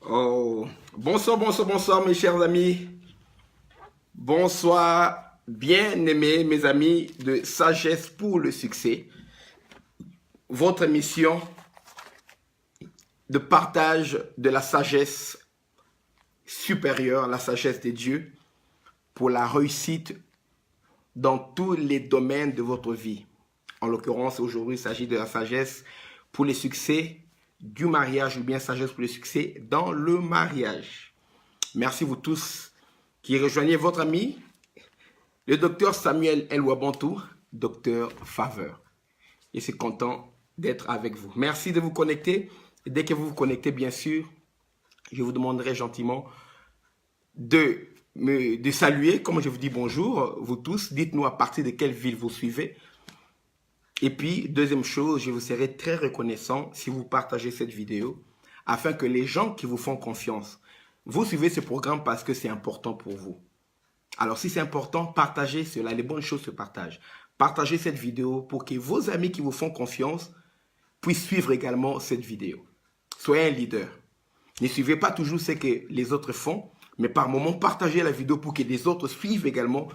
Oh, bonsoir, bonsoir, bonsoir mes chers amis. Bonsoir, bien-aimés mes amis de Sagesse pour le succès. Votre mission de partage de la sagesse supérieure, la sagesse de Dieu, pour la réussite dans tous les domaines de votre vie. En l'occurrence, aujourd'hui, il s'agit de la sagesse pour le succès du mariage ou bien sagesse pour le succès dans le mariage. Merci vous tous qui rejoignez votre ami, le docteur Samuel Elwabantou, docteur Faveur. Et c'est content d'être avec vous. Merci de vous connecter. Et dès que vous vous connectez, bien sûr, je vous demanderai gentiment de saluer, comme je vous dis bonjour, vous tous. Dites-nous à partir de quelle ville vous suivez. Et puis, deuxième chose, je vous serai très reconnaissant si vous partagez cette vidéo afin que les gens qui vous font confiance, vous suivez ce programme parce que c'est important pour vous. Alors, si c'est important, partagez cela. Les bonnes choses se partagent. Partagez cette vidéo pour que vos amis qui vous font confiance puissent suivre également cette vidéo. Soyez un leader. Ne suivez pas toujours ce que les autres font, mais par moment, partagez la vidéo pour que les autres suivent également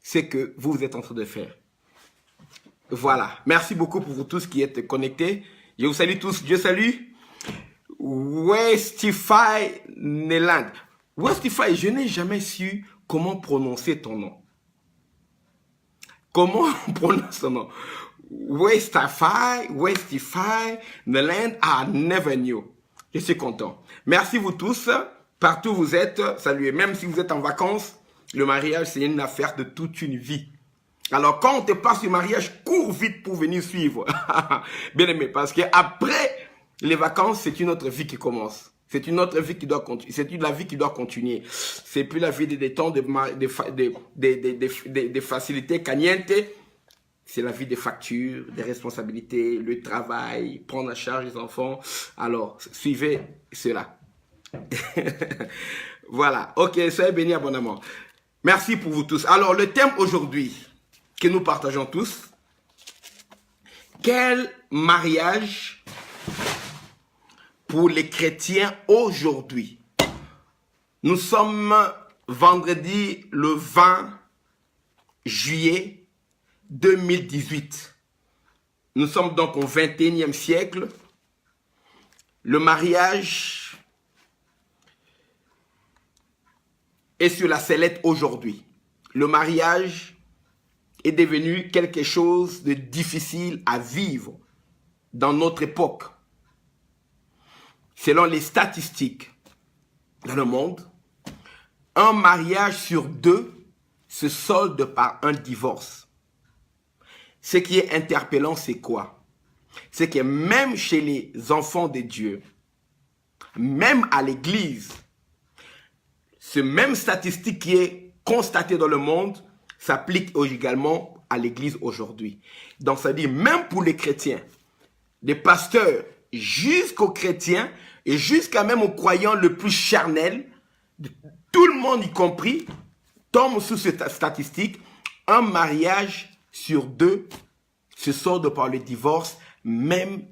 ce que vous êtes en train de faire. Voilà. Merci beaucoup pour vous tous qui êtes connectés. Je vous salue tous. Dieu salue. Westify Neland. Westify, je n'ai jamais su comment prononcer ton nom. Comment on prononce ton nom? Westify Neland, I never knew. Je suis content. Merci vous tous. Partout où vous êtes, saluez. Même si vous êtes en vacances, le mariage, c'est une affaire de toute une vie. Alors, quand on te passe le mariage, cours vite pour venir suivre. Bien aimé, parce qu'après les vacances, c'est une autre vie qui commence. C'est une autre vie qui doit continuer. C'est la vie qui doit continuer. C'est plus la vie de détente, de facilité, caliente. C'est la vie des factures, des responsabilités, le travail, prendre en charge les enfants. Alors, suivez cela. Voilà. Ok, soyez bénis abondamment. Merci pour vous tous. Alors, le thème aujourd'hui que nous partageons tous, quel mariage pour les chrétiens aujourd'hui? Nous sommes vendredi le 20 juillet 2018. Nous sommes donc au 21e siècle. Le mariage est sur la sellette aujourd'hui. Le mariage est devenu quelque chose de difficile à vivre dans notre époque. Selon les statistiques dans le monde, un mariage sur deux se solde par un divorce. Ce qui est interpellant, c'est quoi? C'est que même chez les enfants de Dieu, même à l'église, ce même statistique qui est constatée dans le monde s'applique également à l'église aujourd'hui. Donc, ça dit même pour les chrétiens, des pasteurs jusqu'aux chrétiens et jusqu'à même aux croyants le plus charnel, tout le monde y compris, tombe sous cette statistique, un mariage sur deux se solde par le divorce, même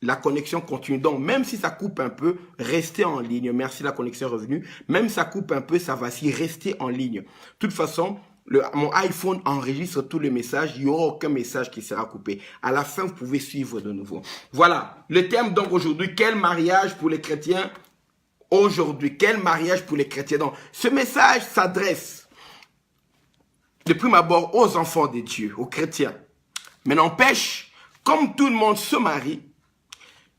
la connexion continue. Donc, même si ça coupe un peu, restez en ligne. Merci, la connexion est revenue. Même si ça coupe un peu, ça va s'y rester en ligne. De toute façon, mon iPhone enregistre tous les messages. Il n'y aura aucun message qui sera coupé. À la fin, vous pouvez suivre de nouveau. Voilà. Le thème donc aujourd'hui, quel mariage pour les chrétiens aujourd'hui? Quel mariage pour les chrétiens? Donc, ce message s'adresse de prime abord aux enfants de Dieu, aux chrétiens. Mais n'empêche, comme tout le monde se marie,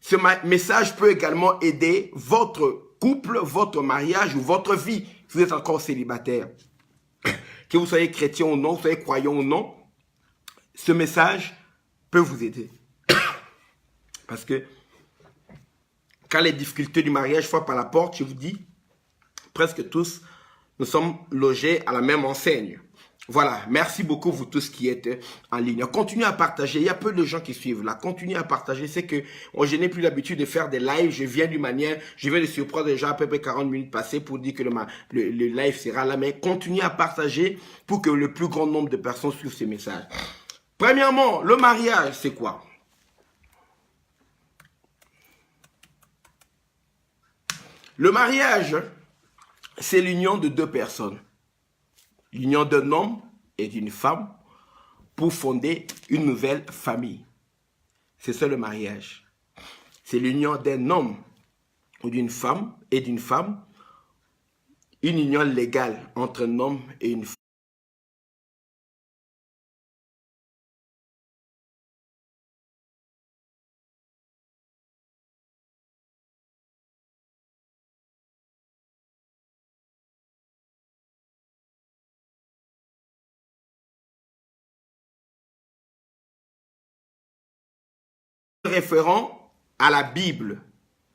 ce message peut également aider votre couple, votre mariage ou votre vie, si vous êtes encore célibataire. Que vous soyez chrétien ou non, vous soyez croyant ou non, ce message peut vous aider. Parce que quand les difficultés du mariage frappent à la porte, je vous dis, presque tous, nous sommes logés à la même enseigne. Voilà, merci beaucoup vous tous qui êtes en ligne. Continuez à partager, il y a peu de gens qui suivent là. Continuez à partager, c'est que je n'ai plus l'habitude de faire des lives. Je viens de surprendre déjà à peu près 40 minutes passées pour dire que le live sera là. Mais continuez à partager pour que le plus grand nombre de personnes suivent ces messages. Premièrement, le mariage, c'est quoi? Le mariage, c'est l'union de deux personnes. L'union d'un homme et d'une femme pour fonder une nouvelle famille. C'est ça le mariage. C'est l'union d'un homme ou d'une femme et d'une femme. Une union légale entre un homme et une femme. Référent à la Bible.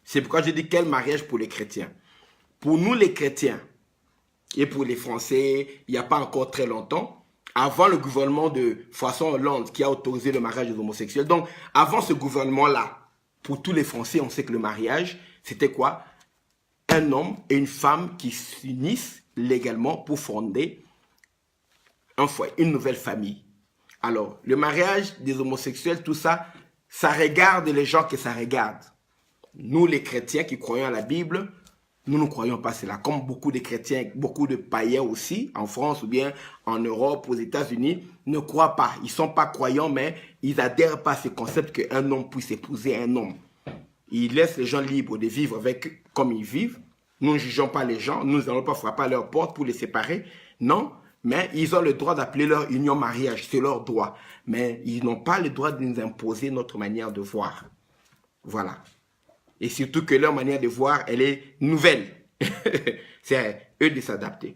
C'est pourquoi je dis quel mariage pour les chrétiens. Pour nous les chrétiens et pour les Français, il n'y a pas encore très longtemps, avant le gouvernement de François Hollande qui a autorisé le mariage des homosexuels. Donc avant ce gouvernement-là, pour tous les Français, on sait que le mariage, c'était quoi? Un homme et une femme qui s'unissent légalement pour fonder un foyer, une nouvelle famille. Alors, le mariage des homosexuels, tout ça, ça regarde les gens que ça regarde. Nous, les chrétiens qui croyons à la Bible, nous ne croyons pas cela. Comme beaucoup de chrétiens, beaucoup de païens aussi, en France ou bien en Europe, aux États-Unis, ne croient pas. Ils ne sont pas croyants, mais ils n'adhèrent pas à ce concept qu'un homme puisse épouser un homme. Ils laissent les gens libres de vivre avec comme ils vivent. Nous ne jugeons pas les gens. Nous n'allons pas frapper à leur porte pour les séparer. Non. Mais ils ont le droit d'appeler leur union mariage, c'est leur droit. Mais ils n'ont pas le droit de nous imposer notre manière de voir. Voilà. Et surtout que leur manière de voir, elle est nouvelle. C'est à eux de s'adapter.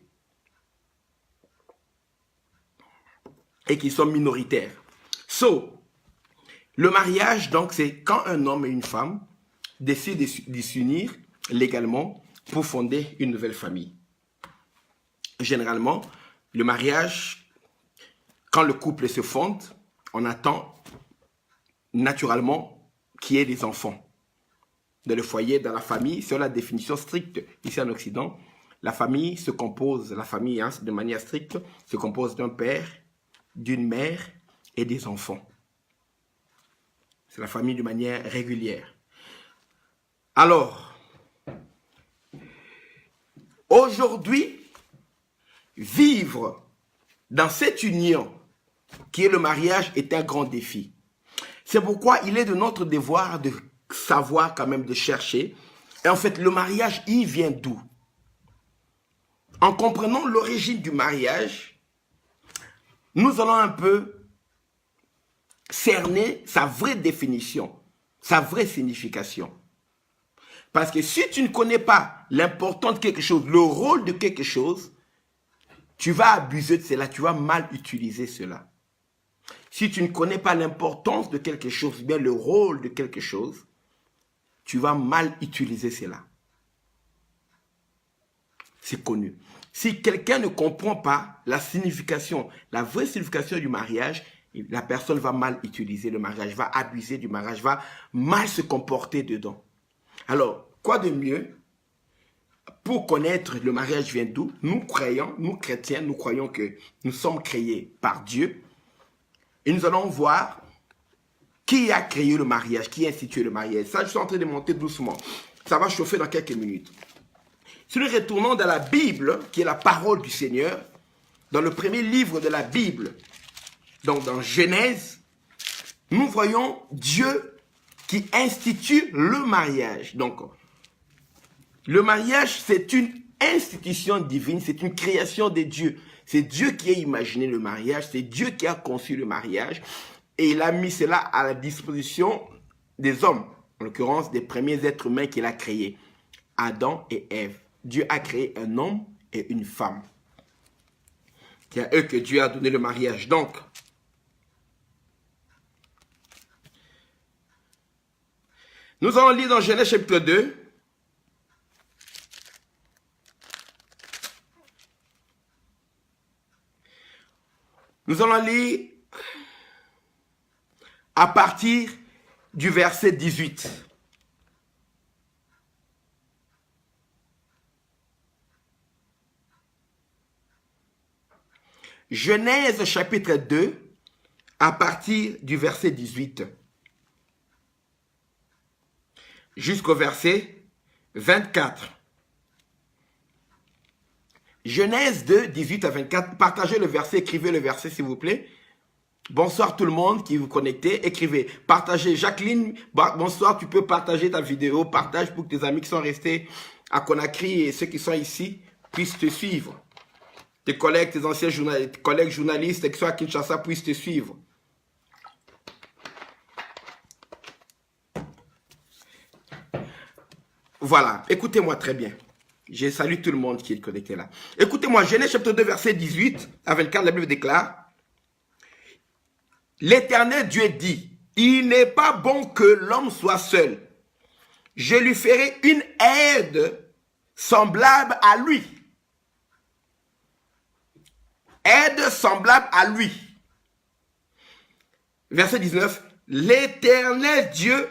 Et qu'ils sont minoritaires. Le mariage, donc, c'est quand un homme et une femme décident de s'unir légalement pour fonder une nouvelle famille. Généralement, le mariage, quand le couple se fonde, on attend naturellement qu'il y ait des enfants. Dans le foyer, dans la famille, c'est la définition stricte. Ici en Occident, la famille se compose, de manière stricte, se compose d'un père, d'une mère et des enfants. C'est la famille de manière régulière. Alors, aujourd'hui, vivre dans cette union qui est le mariage est un grand défi. C'est pourquoi il est de notre devoir de savoir quand même, de chercher. Et en fait, le mariage, il vient d'où? En comprenant l'origine du mariage, nous allons un peu cerner sa vraie définition, sa vraie signification. Parce que si tu ne connais pas l'importance de quelque chose, le rôle de quelque chose, tu vas abuser de cela, tu vas mal utiliser cela. Si tu ne connais pas l'importance de quelque chose, bien le rôle de quelque chose, tu vas mal utiliser cela. C'est connu. Si quelqu'un ne comprend pas la signification, la vraie signification du mariage, la personne va mal utiliser le mariage, va abuser du mariage, va mal se comporter dedans. Alors, quoi de mieux pour connaître le mariage vient d'où? Nous croyons, nous chrétiens, nous croyons que nous sommes créés par Dieu. Et nous allons voir qui a créé le mariage, qui a institué le mariage. Ça, je suis en train de monter doucement. Ça va chauffer dans quelques minutes. Si nous retournons dans la Bible, qui est la parole du Seigneur, dans le premier livre de la Bible, donc dans Genèse, nous voyons Dieu qui institue le mariage. Donc, le mariage, c'est une institution divine, c'est une création de Dieu. C'est Dieu qui a imaginé le mariage, c'est Dieu qui a conçu le mariage et il a mis cela à la disposition des hommes, en l'occurrence des premiers êtres humains qu'il a créés. Adam et Ève. Dieu a créé un homme et une femme. C'est à eux que Dieu a donné le mariage. Donc, nous allons lire dans Genèse chapitre 2. Nous allons lire à partir du verset 18. Genèse chapitre 2, à partir du verset 18, jusqu'au verset 24. Genèse 2, 18 à 24. Partagez le verset, écrivez le verset s'il vous plaît. Bonsoir tout le monde qui vous connectez, écrivez, partagez. Jacqueline, bonsoir, tu peux partager ta vidéo, partage pour que tes amis qui sont restés à Conakry et ceux qui sont ici puissent te suivre. Tes collègues, tes anciens collègues journalistes qui sont à Kinshasa puissent te suivre. Voilà, écoutez-moi très bien. Je salue tout le monde qui est connecté là. Écoutez-moi, Genèse chapitre 2, verset 18 à 24, la Bible déclare, l'Éternel Dieu dit, il n'est pas bon que l'homme soit seul. Je lui ferai une aide semblable à lui. Aide semblable à lui. Verset 19. L'Éternel Dieu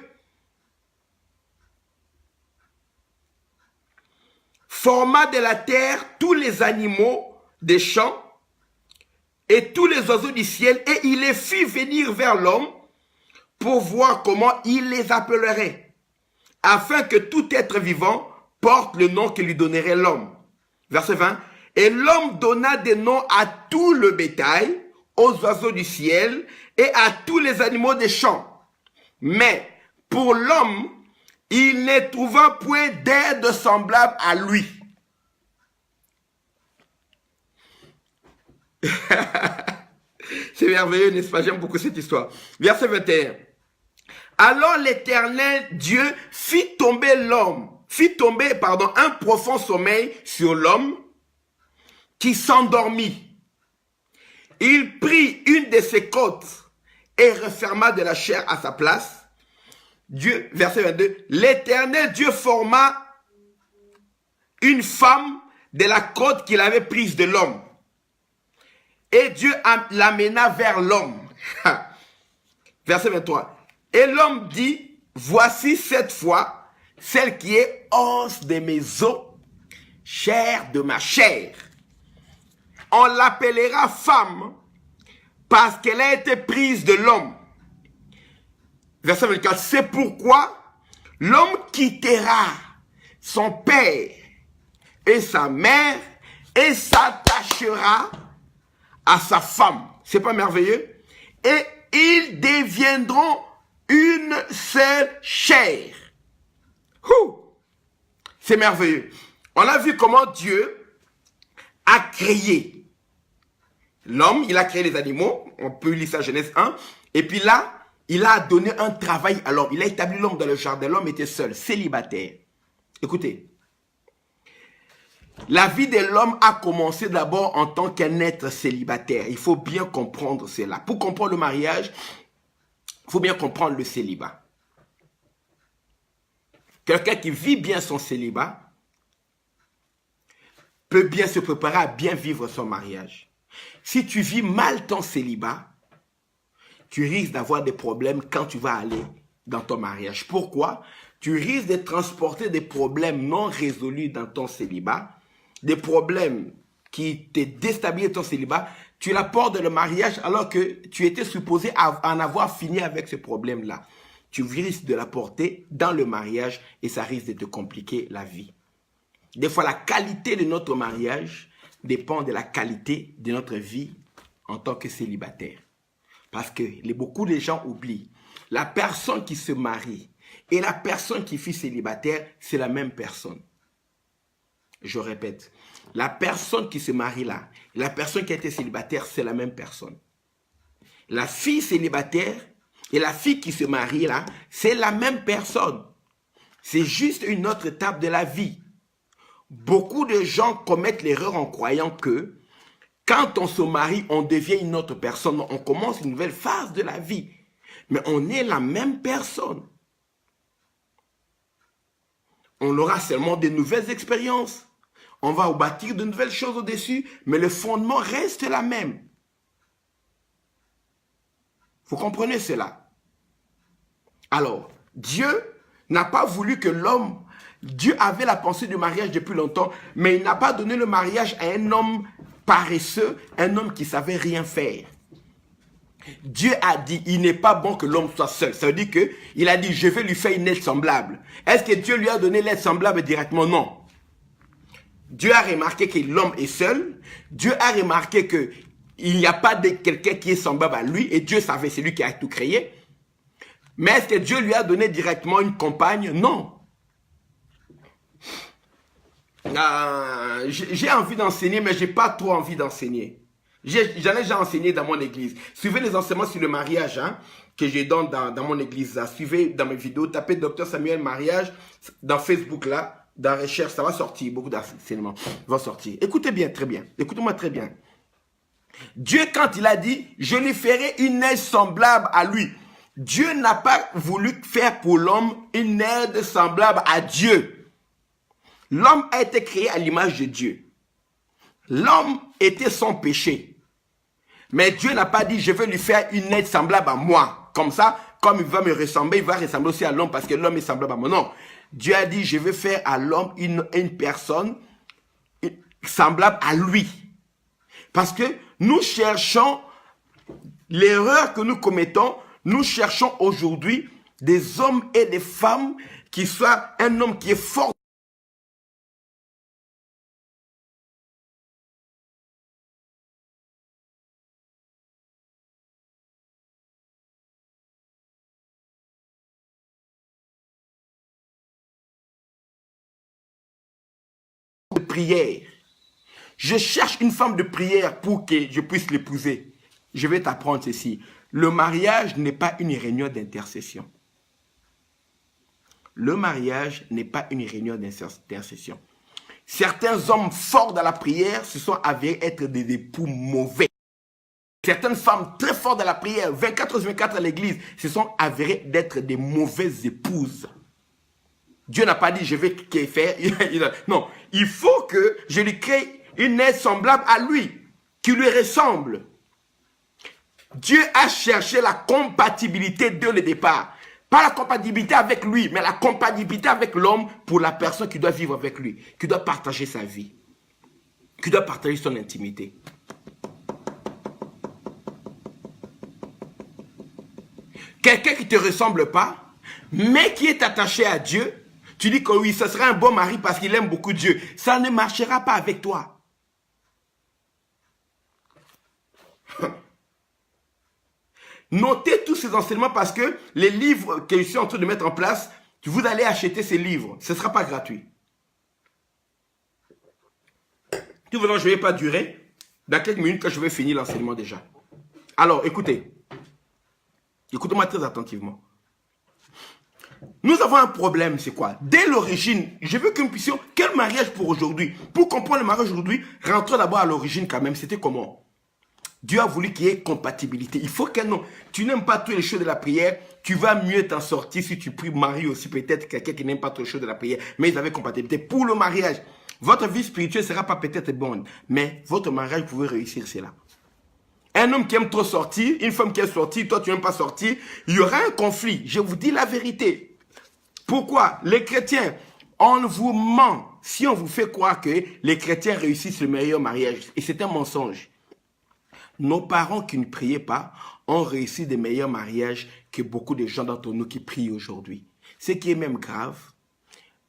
forma de la terre tous les animaux des champs et tous les oiseaux du ciel, et il les fit venir vers l'homme pour voir comment il les appellerait, afin que tout être vivant porte le nom que lui donnerait l'homme. Verset 20. Et l'homme donna des noms à tout le bétail, aux oiseaux du ciel et à tous les animaux des champs. Mais pour l'homme, il ne trouva point d'aide semblable à lui. C'est merveilleux, n'est-ce pas? J'aime beaucoup cette histoire. Verset 21. Alors l'Éternel Dieu fit tomber un profond sommeil sur l'homme qui s'endormit. Il prit une de ses côtes et referma de la chair à sa place. Dieu, verset 22, l'Éternel Dieu forma une femme de la côte qu'il avait prise de l'homme. Et Dieu l'amena vers l'homme. Verset 23. Et l'homme dit, voici cette fois celle qui est os de mes os, chair de ma chair. On l'appellera femme parce qu'elle a été prise de l'homme. Verset 24. C'est pourquoi l'homme quittera son père et sa mère et s'attachera à sa femme. C'est pas merveilleux? Et ils deviendront une seule chair. C'est merveilleux. On a vu comment Dieu a créé l'homme, il a créé les animaux, on peut lire ça Genèse 1, et puis là, il a donné un travail à l'homme, il a établi l'homme dans le jardin, l'homme était seul, célibataire. Écoutez, la vie de l'homme a commencé d'abord en tant qu'un être célibataire, il faut bien comprendre cela. Pour comprendre le mariage, il faut bien comprendre le célibat. Quelqu'un qui vit bien son célibat peut bien se préparer à bien vivre son mariage. Si tu vis mal ton célibat, tu risques d'avoir des problèmes quand tu vas aller dans ton mariage. Pourquoi? Tu risques de transporter des problèmes non résolus dans ton célibat, des problèmes qui te déstabilisent ton célibat. Tu l'apportes dans le mariage alors que tu étais supposé en avoir fini avec ce problème-là. Tu risques de l'apporter dans le mariage et ça risque de te compliquer la vie. Des fois, la qualité de notre mariage dépend de la qualité de notre vie en tant que célibataire. Parce que beaucoup de gens oublient, la personne qui se marie et la personne qui fut célibataire, c'est la même personne. Je répète, la personne qui se marie là, et la personne qui a été célibataire, c'est la même personne. La fille célibataire et la fille qui se marie là, c'est la même personne. C'est juste une autre étape de la vie. Beaucoup de gens commettent l'erreur en croyant que quand on se marie, on devient une autre personne. On commence une nouvelle phase de la vie. Mais on est la même personne. On aura seulement de nouvelles expériences. On va bâtir de nouvelles choses au-dessus, mais le fondement reste la même. Vous comprenez cela? Alors, Dieu n'a pas voulu que l'homme... Dieu avait la pensée du mariage depuis longtemps, mais il n'a pas donné le mariage à un homme paresseux, un homme qui ne savait rien faire. Dieu a dit, il n'est pas bon que l'homme soit seul. Ça veut dire qu'il a dit, je vais lui faire une aide semblable. Est-ce que Dieu lui a donné l'aide semblable directement? Non. Dieu a remarqué que l'homme est seul. Dieu a remarqué qu'il n'y a pas de quelqu'un qui est semblable à lui. Et Dieu savait, c'est lui qui a tout créé. Mais est-ce que Dieu lui a donné directement une compagne? Non. J'ai envie d'enseigner, mais je n'ai pas trop envie d'enseigner. J'en ai déjà enseigné dans mon église. Suivez les enseignements sur le mariage que je donne dans mon église. Là. Suivez dans mes vidéos. Tapez Dr Samuel Mariage dans Facebook là. Dans recherche, ça va sortir. Beaucoup d'enseignements vont sortir. Écoutez bien, très bien. Écoutez-moi très bien. Dieu, quand il a dit, je lui ferai une aide semblable à lui. Dieu n'a pas voulu faire pour l'homme une aide semblable à Dieu. L'homme a été créé à l'image de Dieu. L'homme était sans péché. Mais Dieu n'a pas dit, je vais lui faire une aide semblable à moi. Comme ça, comme il va me ressembler, il va ressembler aussi à l'homme parce que l'homme est semblable à moi. Non. Dieu a dit, je vais faire à l'homme une personne semblable à lui. Parce que nous cherchons, l'erreur que nous commettons, nous cherchons aujourd'hui des hommes et des femmes qui soient un homme qui est fort. De prière. Je cherche une femme de prière pour que je puisse l'épouser. Je vais t'apprendre ceci. Le mariage n'est pas une réunion d'intercession. Le mariage n'est pas une réunion d'intercession. Certains hommes forts dans la prière se sont avérés être des époux mauvais. Certaines femmes très fortes dans la prière, 24/24 à l'église, se sont avérées d'être des mauvaises épouses. Dieu n'a pas dit, je vais faire. Non, il faut que je lui crée une aide semblable à lui, qui lui ressemble. Dieu a cherché la compatibilité dès le départ. Pas la compatibilité avec lui, mais la compatibilité avec l'homme pour la personne qui doit vivre avec lui, qui doit partager sa vie, qui doit partager son intimité. Quelqu'un qui ne te ressemble pas, mais qui est attaché à Dieu, tu dis que oui, ce sera un bon mari parce qu'il aime beaucoup Dieu. Ça ne marchera pas avec toi. Notez tous ces enseignements parce que les livres que je suis en train de mettre en place, vous allez acheter ces livres. Ce ne sera pas gratuit. Tout venant, je ne vais pas durer. Dans quelques minutes, que je vais finir l'enseignement déjà. Alors, écoutez. Écoutez-moi très attentivement. Nous avons un problème, c'est quoi? Dès l'origine, je veux que nous puissions... Quel mariage pour aujourd'hui? Pour comprendre le mariage aujourd'hui, rentrons d'abord à l'origine quand même. C'était comment? Dieu a voulu qu'il y ait compatibilité. Il faut que non. Tu n'aimes pas tous les choses de la prière, tu vas mieux t'en sortir si tu pries Marie aussi, peut-être quelqu'un qui n'aime pas tous les choses de la prière, mais ils avaient compatibilité. Pour le mariage, votre vie spirituelle ne sera pas peut-être bonne, mais votre mariage, vous pouvez réussir cela. Un homme qui aime trop sortir, une femme qui aime sortir, toi tu n'aimes pas sortir, il y aura un conflit. Je vous dis la vérité. Pourquoi? Les chrétiens, on vous ment si on vous fait croire que les chrétiens réussissent le meilleur mariage. Et c'est un mensonge. Nos parents qui ne priaient pas ont réussi des meilleurs mariages que beaucoup de gens d'entre nous qui prient aujourd'hui. Ce qui est même grave,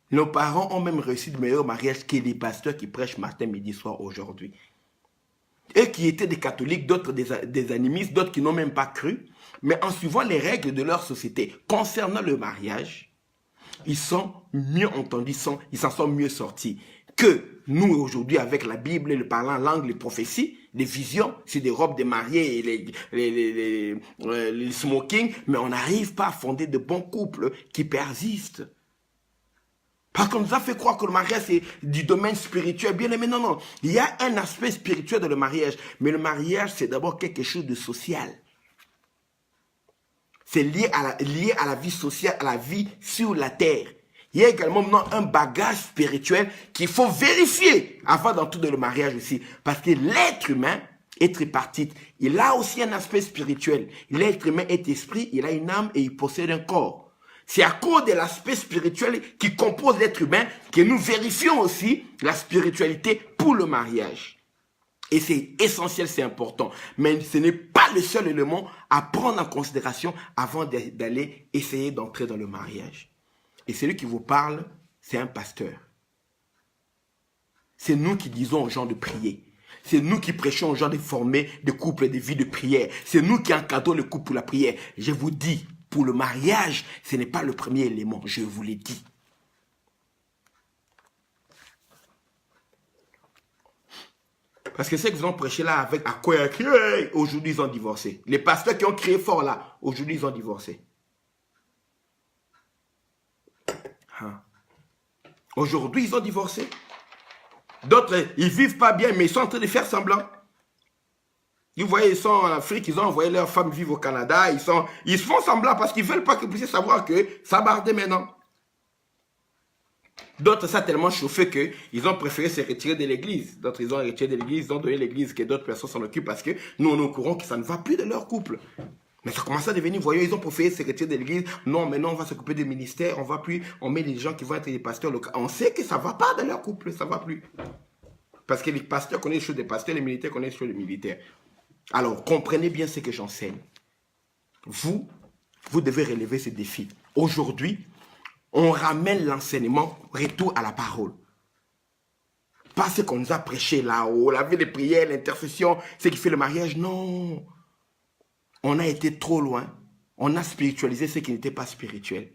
nos parents ont même réussi de meilleurs mariages que les pasteurs qui prêchent matin, midi, soir aujourd'hui. Eux qui étaient des catholiques, d'autres des animistes, d'autres qui n'ont même pas cru, mais en suivant les règles de leur société concernant le mariage, ils sont mieux entendus, ils s'en sont mieux sortis que nous aujourd'hui avec la Bible, le parlant langue, les prophéties, les visions, c'est des robes de mariés et les smoking, mais on n'arrive pas à fonder de bons couples qui persistent. Parce qu'on nous a fait croire que le mariage, c'est du domaine spirituel. Bien aimé, non, non. Il y a un aspect spirituel dans le mariage. Mais le mariage, c'est d'abord quelque chose de social. C'est lié à la vie sociale, à la vie sur la terre. Il y a également maintenant un bagage spirituel qu'il faut vérifier avant d'entrer dans le mariage aussi. Parce que l'être humain est tripartite. Il a aussi un aspect spirituel. L'être humain est esprit, il a une âme et il possède un corps. C'est à cause de l'aspect spirituel qui compose l'être humain que nous vérifions aussi la spiritualité pour le mariage. Et c'est essentiel, c'est important. Mais ce n'est pas le seul élément à prendre en considération avant d'aller essayer d'entrer dans le mariage. Et celui qui vous parle, c'est un pasteur. C'est nous qui disons aux gens de prier. C'est nous qui prêchons aux gens de former des couples et des vies de prière. C'est nous qui encadrons le couple pour la prière. Je vous dis, pour le mariage, ce n'est pas le premier élément, je vous l'ai dit. Parce que ceux qui ont prêché là avec à quoi aujourd'hui ils ont divorcé. Les pasteurs qui ont crié fort là, aujourd'hui ils ont divorcé. Aujourd'hui ils ont divorcé. D'autres, ils vivent pas bien, mais ils sont en train de faire semblant. Vous voyez, ils sont en Afrique, ils ont envoyé leurs femmes vivre au Canada, ils font semblant parce qu'ils ne veulent pas que vous puissiez savoir que ça bardait maintenant. D'autres, ça a tellement chauffé qu'ils ont préféré se retirer de l'église. D'autres, ils ont retiré de l'église, ils ont donné l'église que d'autres personnes s'en occupent parce que nous, on est au courant que ça ne va plus de leur couple. Mais ça commence à devenir, voyez, ils ont préféré se retirer de l'église. Non, maintenant, on va s'occuper des ministères, on met des gens qui vont être des pasteurs locaux. On sait que ça ne va pas de leur couple, ça ne va plus. Parce que les pasteurs connaissent les choses des pasteurs, les militaires connaissent les choses des militaires. Alors, comprenez bien ce que j'enseigne. Vous devez relever ce défi. Aujourd'hui, on ramène l'enseignement retour à la parole. Pas ce qu'on nous a prêché là-haut, la vie de prière, l'intercession, ce qui fait le mariage. Non. On a été trop loin. On a spiritualisé ce qui n'était pas spirituel.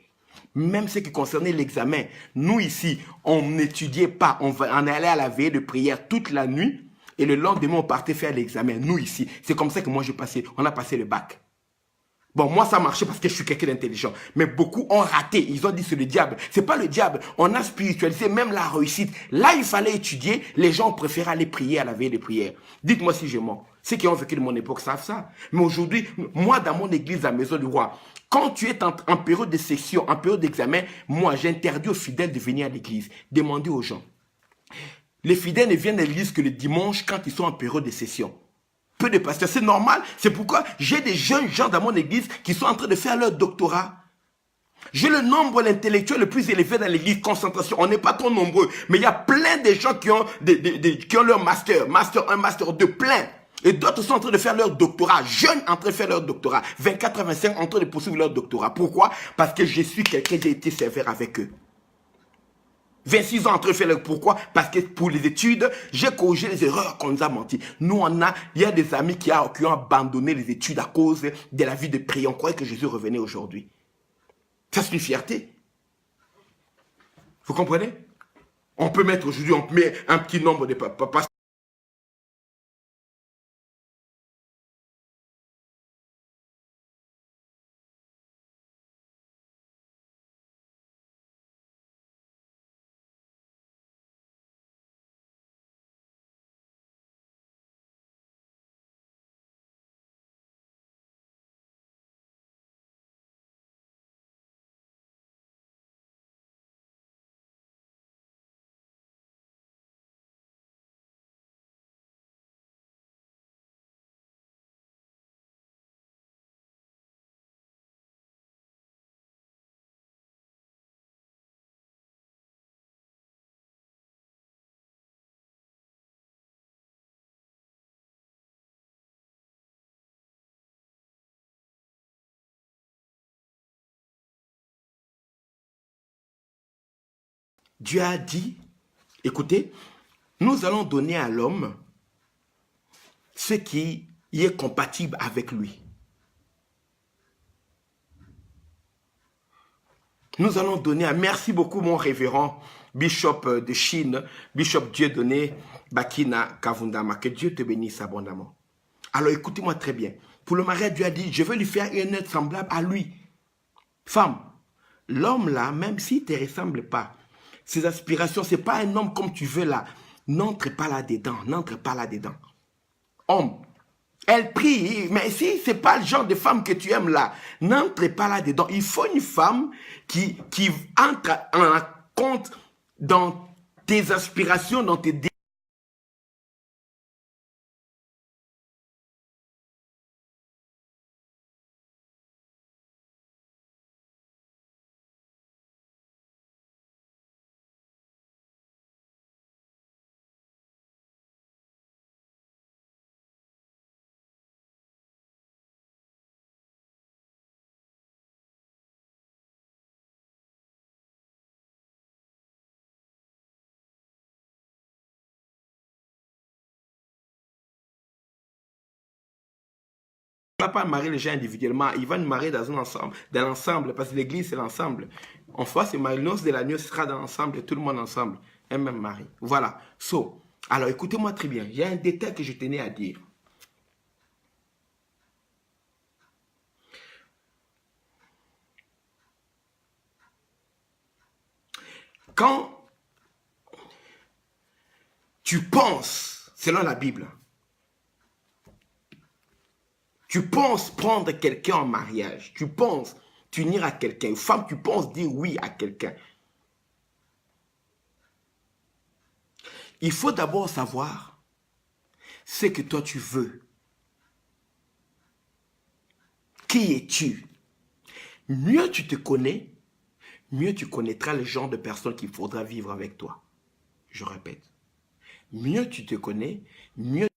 Même ce qui concernait l'examen. Nous ici, on n'étudiait pas. On allait à la veille de prière toute la nuit. Et le lendemain, on partait faire l'examen. Nous ici, c'est comme ça que moi, on a passé le bac. Bon, moi, ça marchait parce que je suis quelqu'un d'intelligent. Mais beaucoup ont raté. Ils ont dit c'est le diable. C'est pas le diable. On a spiritualisé même la réussite. Là, il fallait étudier. Les gens préfèrent aller prier à la veille de prière. Dites-moi si je mens. Ceux qui ont vécu de mon époque savent ça. Mais aujourd'hui, moi, dans mon église, à la Maison du Roi, quand tu es en période de session, en période d'examen, moi, j'interdis aux fidèles de venir à l'église. Demandez aux gens. Les fidèles ne viennent à l'église que le dimanche quand ils sont en période de session. Peu de pasteurs, c'est normal. C'est pourquoi j'ai des jeunes gens dans mon église qui sont en train de faire leur doctorat. J'ai le nombre intellectuel le plus élevé dans l'église, concentration. On n'est pas trop nombreux, mais il y a plein de gens qui ont leur master 1, master 2, plein. Et d'autres sont en train de faire leur doctorat, jeunes en train de faire leur doctorat, 24 à 25 en train de poursuivre leur doctorat. Pourquoi? Parce que je suis quelqu'un qui a été sévère avec eux. 26 ans en train de faire pourquoi? Parce que pour les études, j'ai corrigé les erreurs qu'on nous a menti. Nous, il y a des amis qui ont abandonné les études à cause de la vie de prière. On croyait que Jésus revenait aujourd'hui. Ça, c'est une fierté. Vous comprenez? On peut mettre aujourd'hui, on met un petit nombre de pasteurs. Dieu a dit, écoutez, nous allons donner à l'homme ce qui est compatible avec lui. Nous allons donner à... Merci beaucoup mon révérend, Bishop de Chine, Bishop Dieudonné Bakina Kavundama. Que Dieu te bénisse abondamment. Alors écoutez-moi très bien. Pour le mariage, Dieu a dit, je vais lui faire une aide semblable à lui. Femme, l'homme là, même s'il ne te ressemble pas, ses aspirations, ce n'est pas un homme comme tu veux là. N'entre pas là-dedans, n'entre pas là-dedans. Homme, elle prie, mais si ce n'est pas le genre de femme que tu aimes là, n'entre pas là-dedans. Il faut une femme qui entre en compte dans tes aspirations, dans tes désirs. Il ne va pas marier les gens individuellement, il va nous marier dans un ensemble, dans l'ensemble, parce que l'église c'est l'ensemble. En fois, c'est mariage noces de l'agneau, ce sera dans l'ensemble, tout le monde ensemble, un même mari. Voilà. So, alors écoutez-moi très bien, il y a un détail que je tenais à dire. Quand tu penses, selon la Bible, tu penses prendre quelqu'un en mariage, tu penses t'unir à quelqu'un, une femme, tu penses dire oui à quelqu'un. Il faut d'abord savoir ce que toi tu veux. Qui es-tu? Mieux tu te connais, mieux tu connaîtras le genre de personne qu'il faudra vivre avec toi. Je répète. Mieux tu te connais, mieux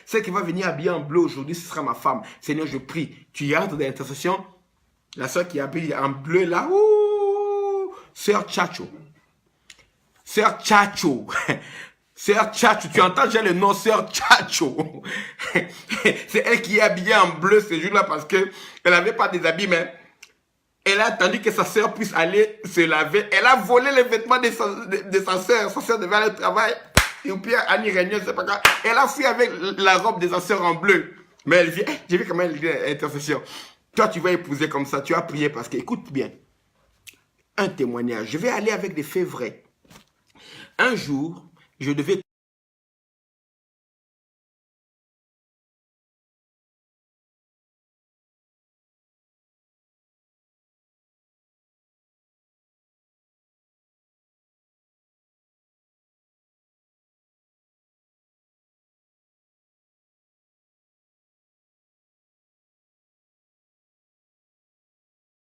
celle qui va venir habillée en bleu aujourd'hui, ce sera ma femme. Seigneur, je prie. Tu entres dans l'intercession. La soeur qui est habillée en bleu là, ouh, sœur Chacho. Sœur Chacho. Sœur Chacho, tu entends déjà le nom Sœur Chacho. C'est elle qui est habillée en bleu ce jour-là parce qu'elle n'avait pas des habits, mais elle a attendu que sa sœur puisse aller se laver. Elle a volé les vêtements de sa sœur. Sa sœur devait aller au travail. Et puis Annie Réunion, c'est pas grave. Elle a fui avec la robe de sa sœur en bleu. Mais elle vient, j'ai vu comment elle dit intercession. Toi, tu vas épouser comme ça. Tu as prié parce que, écoute bien, un témoignage. Je vais aller avec des faits vrais. Un jour, je devais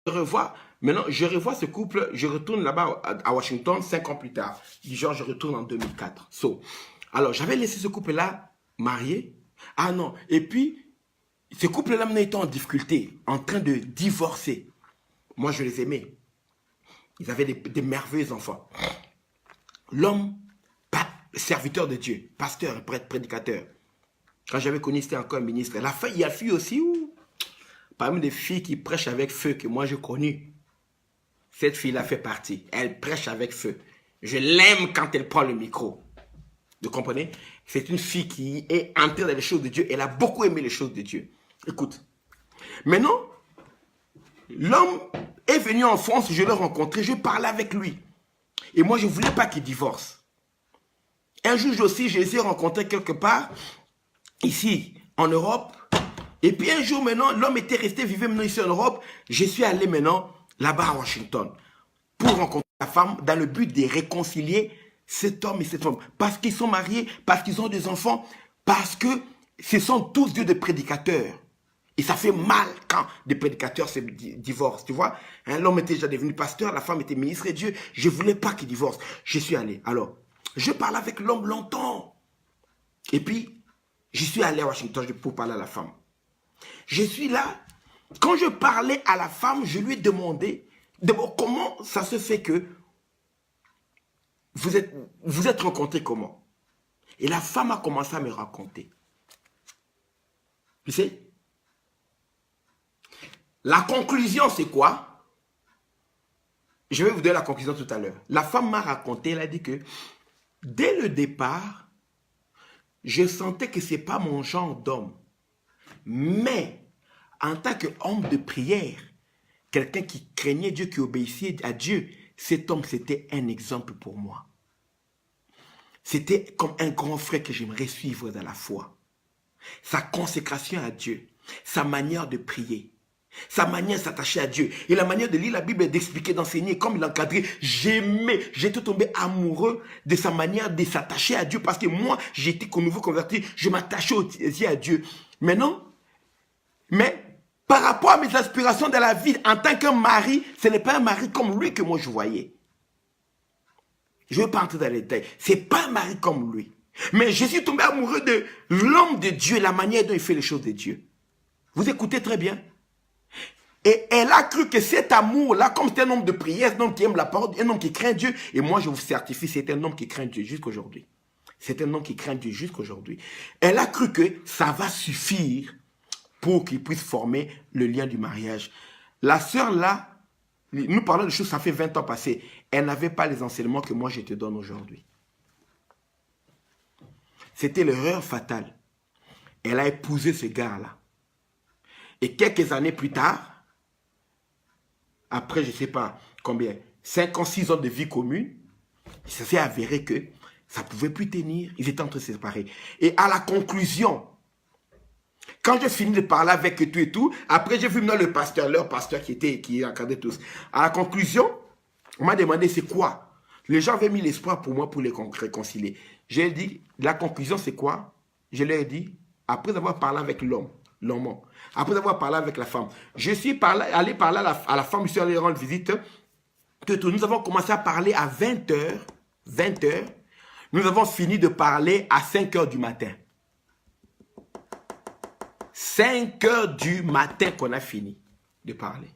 revoir. Maintenant, je revois ce couple. Je retourne là-bas à Washington 5 ans plus tard. Du genre, je retourne en 2004. So, alors, j'avais laissé ce couple-là marié. Ah non. Et puis, ce couple-là maintenant était en difficulté, en train de divorcer. Moi, je les aimais. Ils avaient des merveilleux enfants. L'homme, serviteur de Dieu, pasteur, prêtre, prédicateur. Quand j'avais connu, c'était encore un ministre. Il y a fille aussi, où, parmi des filles qui prêchent avec feu que moi j'ai connu, cette fille-là fait partie. Elle prêche avec feu. Je l'aime quand elle prend le micro. Vous comprenez? C'est une fille qui est entrée dans les choses de Dieu. Elle a beaucoup aimé les choses de Dieu. Écoute. Maintenant, l'homme est venu en France, je l'ai rencontré, je parlais avec lui. Et moi, je ne voulais pas qu'il divorce. Un jour aussi, je les ai rencontrés quelque part, ici, en Europe. Et puis un jour maintenant, l'homme était resté vivre maintenant ici en Europe. Je suis allé maintenant là-bas à Washington pour rencontrer la femme dans le but de réconcilier cet homme et cette femme. Parce qu'ils sont mariés, parce qu'ils ont des enfants, parce que ce sont tous deux des prédicateurs. Et ça fait mal quand des prédicateurs se divorcent, tu vois. Hein, l'homme était déjà devenu pasteur, la femme était ministre et Dieu. Je ne voulais pas qu'il divorce. Je suis allé. Alors, je parle avec l'homme longtemps. Et puis, je suis allé à Washington pour parler à la femme. Je suis là. Quand je parlais à la femme, je lui ai demandé, d'abord, comment ça se fait que vous êtes rencontrés comment? Et la femme a commencé à me raconter. Tu sais? La conclusion, c'est quoi? Je vais vous donner la conclusion tout à l'heure. La femme m'a raconté, elle a dit que dès le départ, je sentais que ce n'est pas mon genre d'homme. Mais, en tant qu'homme de prière, quelqu'un qui craignait Dieu, qui obéissait à Dieu, cet homme, c'était un exemple pour moi. C'était comme un grand frère que j'aimerais suivre dans la foi. Sa consécration à Dieu, sa manière de prier, sa manière de s'attacher à Dieu et la manière de lire la Bible, d'expliquer, d'enseigner, comme l'encadrer. J'étais tombé amoureux de sa manière de s'attacher à Dieu parce que moi, j'étais comme nouveau converti, je m'attachais aussi à Dieu. Maintenant, mais par rapport à mes aspirations dans la vie, en tant qu'un mari, ce n'est pas un mari comme lui que moi je voyais. Je ne vais pas entrer dans les détails. Ce n'est pas un mari comme lui. Mais je suis tombé amoureux de l'homme de Dieu, la manière dont il fait les choses de Dieu. Vous écoutez très bien. Et elle a cru que cet amour-là, comme c'est un homme de prière, un homme qui aime la parole, un homme qui craint Dieu, et moi je vous certifie, c'est un homme qui craint Dieu jusqu'aujourd'hui. C'est un homme qui craint Dieu jusqu'aujourd'hui. Elle a cru que ça va suffire pour qu'il puisse former le lien du mariage. La sœur là, nous parlons de choses, ça fait 20 ans passés. Elle n'avait pas les enseignements que moi je te donne aujourd'hui. C'était l'erreur fatale. Elle a épousé ce gars-là. Et quelques années plus tard, après je ne sais pas combien, 5 ans, 6 ans de vie commune, ça s'est avéré que ça ne pouvait plus tenir. Ils étaient en train de se séparer. Et à la conclusion, quand j'ai fini de parler avec tout et tout, après j'ai vu maintenant le pasteur, leur pasteur qui encadrait tous. À la conclusion, on m'a demandé c'est quoi? Les gens avaient mis l'espoir pour moi pour les réconcilier. J'ai dit, la conclusion c'est quoi? Je leur ai dit, après avoir parlé avec l'homme, après avoir parlé avec la femme, je suis allé parler à la femme, je suis allé rendre visite. Nous avons commencé à parler à 20h. Nous avons fini de parler à 5h du matin. 5h du matin qu'on a fini de parler.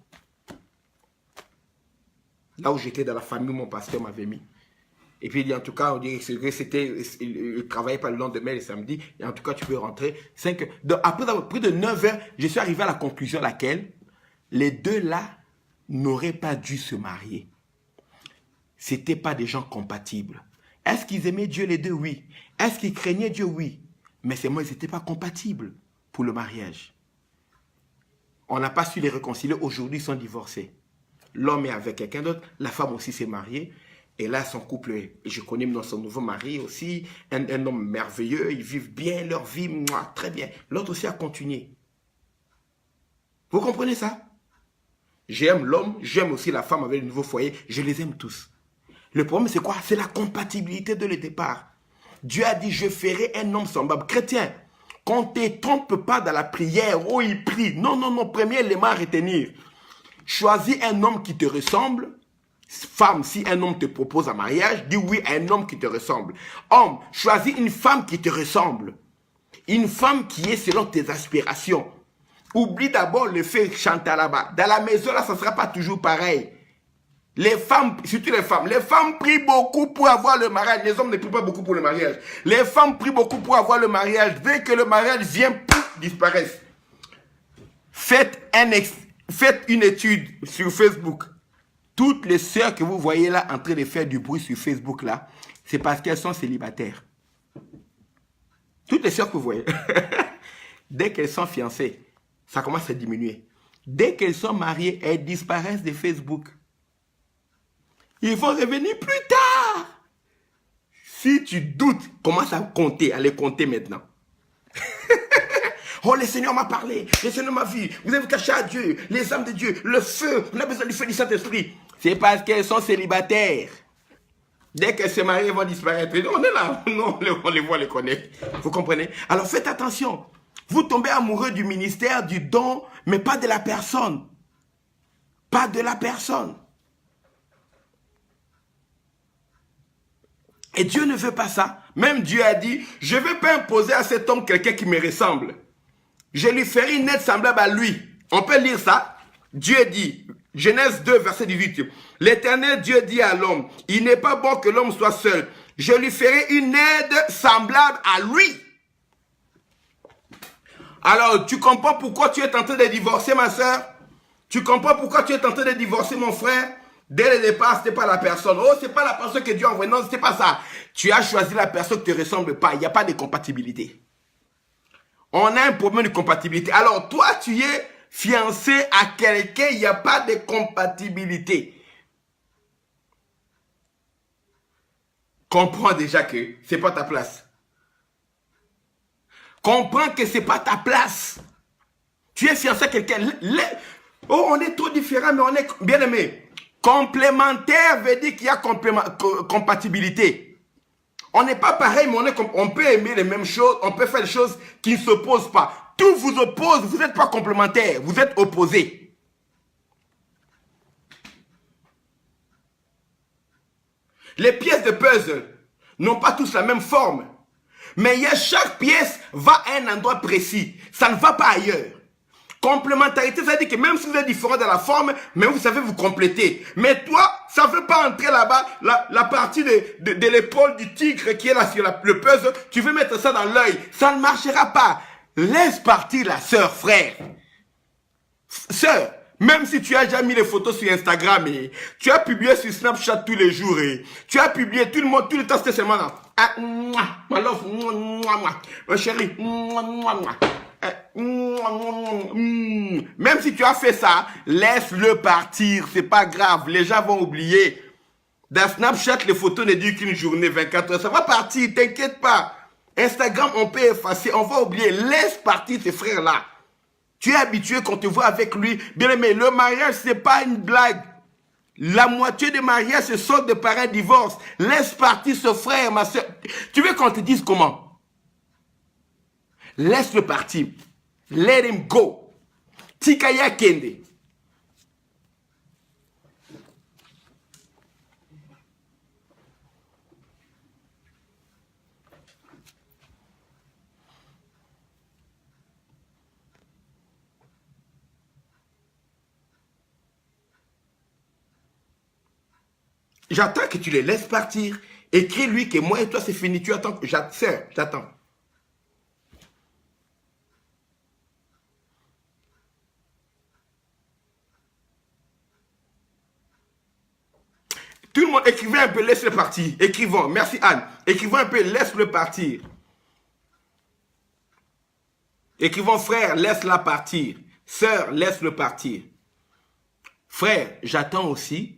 Là où j'étais dans la famille, mon pasteur m'avait mis. Et puis il dit en tout cas, on dit que c'était, il travaillait pas le lendemain, le samedi, et en tout cas tu peux rentrer. 5h. Donc, après avoir pris de 9h, je suis arrivé à la conclusion laquelle les deux là n'auraient pas dû se marier. C'était pas des gens compatibles. Est-ce qu'ils aimaient Dieu les deux? Oui. Est-ce qu'ils craignaient Dieu? Oui. Mais c'est moi, ils n'étaient pas compatibles pour le mariage. On n'a pas su les réconcilier. Aujourd'hui, ils sont divorcés. L'homme est avec quelqu'un d'autre. La femme aussi s'est mariée. Et là, son couple, et je connais dans son nouveau mari aussi, un homme merveilleux. Ils vivent bien leur vie, moi, très bien. L'autre aussi a continué. Vous comprenez ça? J'aime l'homme, j'aime aussi la femme avec le nouveau foyer. Je les aime tous. Le problème, c'est quoi? C'est la compatibilité de le départ. Dieu a dit, je ferai un homme semblable. Chrétien, qu'on ne te trompe pas dans la prière, oh, il prie. Non, non, non, premier élément à retenir. Choisis un homme qui te ressemble. Femme, si un homme te propose un mariage, dis oui à un homme qui te ressemble. Homme, choisis une femme qui te ressemble. Une femme qui est selon tes aspirations. Oublie d'abord le fait chanter là-bas. Dans la maison, là, ça ne sera pas toujours pareil. Les femmes, surtout les femmes prient beaucoup pour avoir le mariage. Les hommes ne prient pas beaucoup pour le mariage. Les femmes prient beaucoup pour avoir le mariage. Dès que le mariage vient, pouf, disparaissent. Faites une étude sur Facebook. Toutes les sœurs que vous voyez là en train de faire du bruit sur Facebook là, c'est parce qu'elles sont célibataires. Toutes les sœurs que vous voyez. Dès qu'elles sont fiancées, ça commence à diminuer. Dès qu'elles sont mariées, elles disparaissent de Facebook. Ils vont revenir plus tard. Si tu doutes, commence à compter, à les compter maintenant. Oh, le Seigneur m'a parlé, le Seigneur m'a vu. Vous avez caché à Dieu, les âmes de Dieu, le feu. On a besoin du feu du Saint-Esprit. C'est parce qu'elles sont célibataires. Dès qu'elles se marient, elles vont disparaître. On est là. Non, on les voit, on les connaît. Vous comprenez? Alors faites attention. Vous tombez amoureux du ministère, du don, mais pas de la personne. Pas de la personne. Et Dieu ne veut pas ça. Même Dieu a dit, je ne vais pas imposer à cet homme quelqu'un qui me ressemble. Je lui ferai une aide semblable à lui. On peut lire ça. Dieu dit, Genèse 2, verset 18. L'Éternel Dieu dit à l'homme, il n'est pas bon que l'homme soit seul. Je lui ferai une aide semblable à lui. Alors, tu comprends pourquoi tu es tenté de divorcer, ma soeur? Tu comprends pourquoi tu es tenté de divorcer, mon frère? Dès le départ, ce n'était pas la personne. Oh, ce n'est pas la personne que Dieu a envoyée. Non, ce n'est pas ça. Tu as choisi la personne qui ne te ressemble pas. Il n'y a pas de compatibilité. On a un problème de compatibilité. Alors, toi, tu es fiancé à quelqu'un, il n'y a pas de compatibilité. Comprends déjà que ce n'est pas ta place. Comprends que ce n'est pas ta place. Tu es fiancé à quelqu'un. Oh, on est trop différents, mais on est bien aimés. Complémentaire veut dire qu'il y a compatibilité. On n'est pas pareil, mais on peut aimer les mêmes choses, on peut faire des choses qui ne s'opposent pas. Tout vous oppose, vous n'êtes pas complémentaires, vous êtes opposés. Les pièces de puzzle n'ont pas tous la même forme, mais chaque pièce va à un endroit précis, ça ne va pas ailleurs. Complémentarité, ça veut dire que même si vous êtes différent dans la forme, mais vous savez vous compléter. Mais toi, ça ne veut pas entrer là-bas, la partie de l'épaule du tigre qui est là sur le puzzle, tu veux mettre ça dans l'œil, ça ne marchera pas. Laisse partir la sœur, frère. Sœur, même si tu as déjà mis les photos sur Instagram, et tu as publié sur Snapchat tous les jours, et tu as publié tout le temps, c'était seulement là. Ah, ma love, ma chérie, même si tu as fait ça, laisse-le partir, c'est pas grave, les gens vont oublier. Dans Snapchat, les photos ne durent qu'une journée, 24 heures, ça va partir, t'inquiète pas. Instagram, on peut effacer, on va oublier, laisse partir ces frères-là. Tu es habitué qu'on te voit avec lui, bien aimé, le mariage, c'est pas une blague. La moitié des mariages, ce sont des parents divorces. Laisse partir ce frère, ma soeur. Tu veux qu'on te dise comment? Laisse-le partir. Let him go. Tikaya Kende. J'attends que tu le laisses partir. Écris-lui que moi et toi, c'est fini. Tu attends que j'attends. Tout le monde, écrivez un peu, laisse-le partir. Écrivons, merci Anne. Écrivons un peu, laisse-le partir. Écrivons, frère, laisse-la partir. Sœur, laisse-le partir. Frère, j'attends aussi.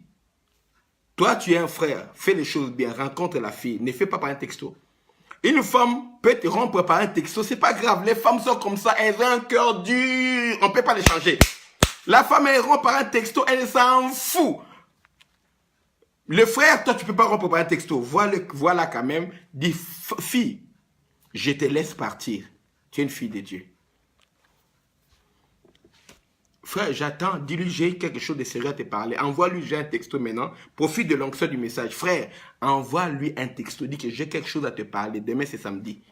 Toi, tu es un frère. Fais les choses bien. Rencontre la fille. Ne fais pas par un texto. Une femme peut te rompre par un texto. C'est pas grave. Les femmes sont comme ça. Elles ont un cœur dur. On ne peut pas les changer. La femme, elle rompt par un texto. Elle s'en fout. Le frère, toi, tu ne peux pas rompre par un texto. Voilà quand même. Dis, fille, je te laisse partir. Tu es une fille de Dieu. Frère, j'attends. Dis-lui, j'ai quelque chose de sérieux à te parler. Envoie-lui, j'ai un texto maintenant. Profite de l'onction du message. Frère, envoie-lui un texto. Dis que j'ai quelque chose à te parler. Demain, c'est samedi.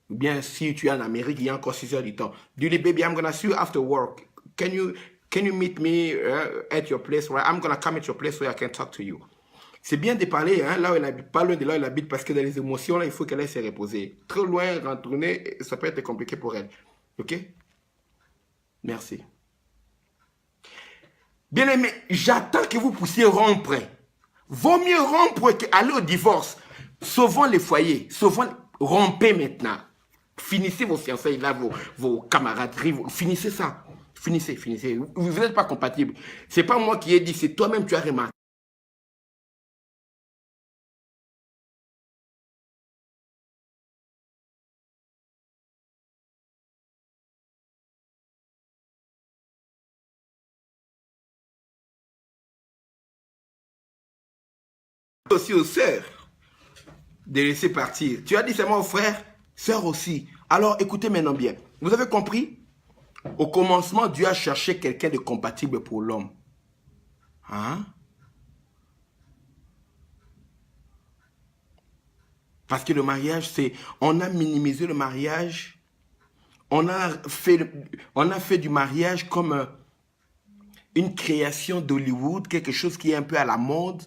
Ou bien, si tu es en Amérique, il y a encore 6 heures du temps. Dis-lui, baby, I'm going to see you after work. Can you meet me at your place? Right? I'm going to come at your place so I can talk to you. C'est bien de parler, hein, là où elle habite, pas loin de là où elle habite, parce que dans les émotions, là, il faut qu'elle aille se reposer. Trop loin, retourner, ça peut être compliqué pour elle. OK? Merci. Bien aimé, j'attends que vous puissiez rompre. Vaut mieux rompre qu'aller au divorce. Sauvons les foyers, rompez maintenant. Finissez vos fiançailles là, vos camaraderies, finissez ça. Finissez. Vous n'êtes pas compatibles. Ce n'est pas moi qui ai dit, c'est toi-même tu as remarqué. Aussi aux sœurs de laisser partir. Tu as dit seulement aux frères, sœurs aussi. Alors écoutez maintenant bien. Vous avez compris? Au commencement, Dieu a cherché quelqu'un de compatible pour l'homme. Hein? Parce que le mariage, c'est... On a minimisé le mariage. on a fait du mariage comme une création d'Hollywood, quelque chose qui est un peu à la mode.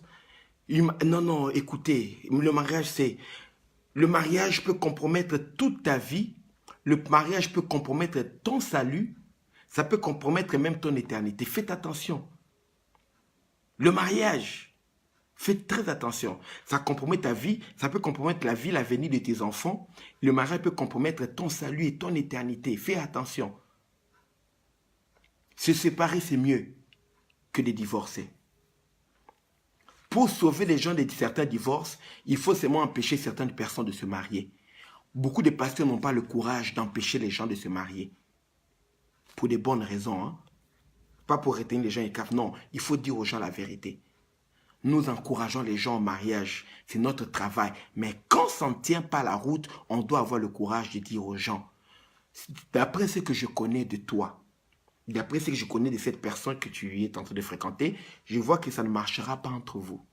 Non, non, écoutez, le mariage peut compromettre toute ta vie. Le mariage peut compromettre ton salut. Ça peut compromettre même ton éternité. Faites attention. Le mariage, faites très attention. Ça compromet ta vie, ça peut compromettre la vie, l'avenir de tes enfants. Le mariage peut compromettre ton salut et ton éternité. Fais attention. Se séparer, c'est mieux que de divorcer. Pour sauver les gens de certains divorces, il faut seulement empêcher certaines personnes de se marier. Beaucoup de pasteurs n'ont pas le courage d'empêcher les gens de se marier. Pour des bonnes raisons. Hein? Pas pour retenir les gens écartés. Non, il faut dire aux gens la vérité. Nous encourageons les gens au mariage. C'est notre travail. Mais quand ça ne tient pas la route, on doit avoir le courage de dire aux gens, d'après ce que je connais de toi, d'après ce que je connais de cette personne que tu es en train de fréquenter, je vois que ça ne marchera pas entre vous.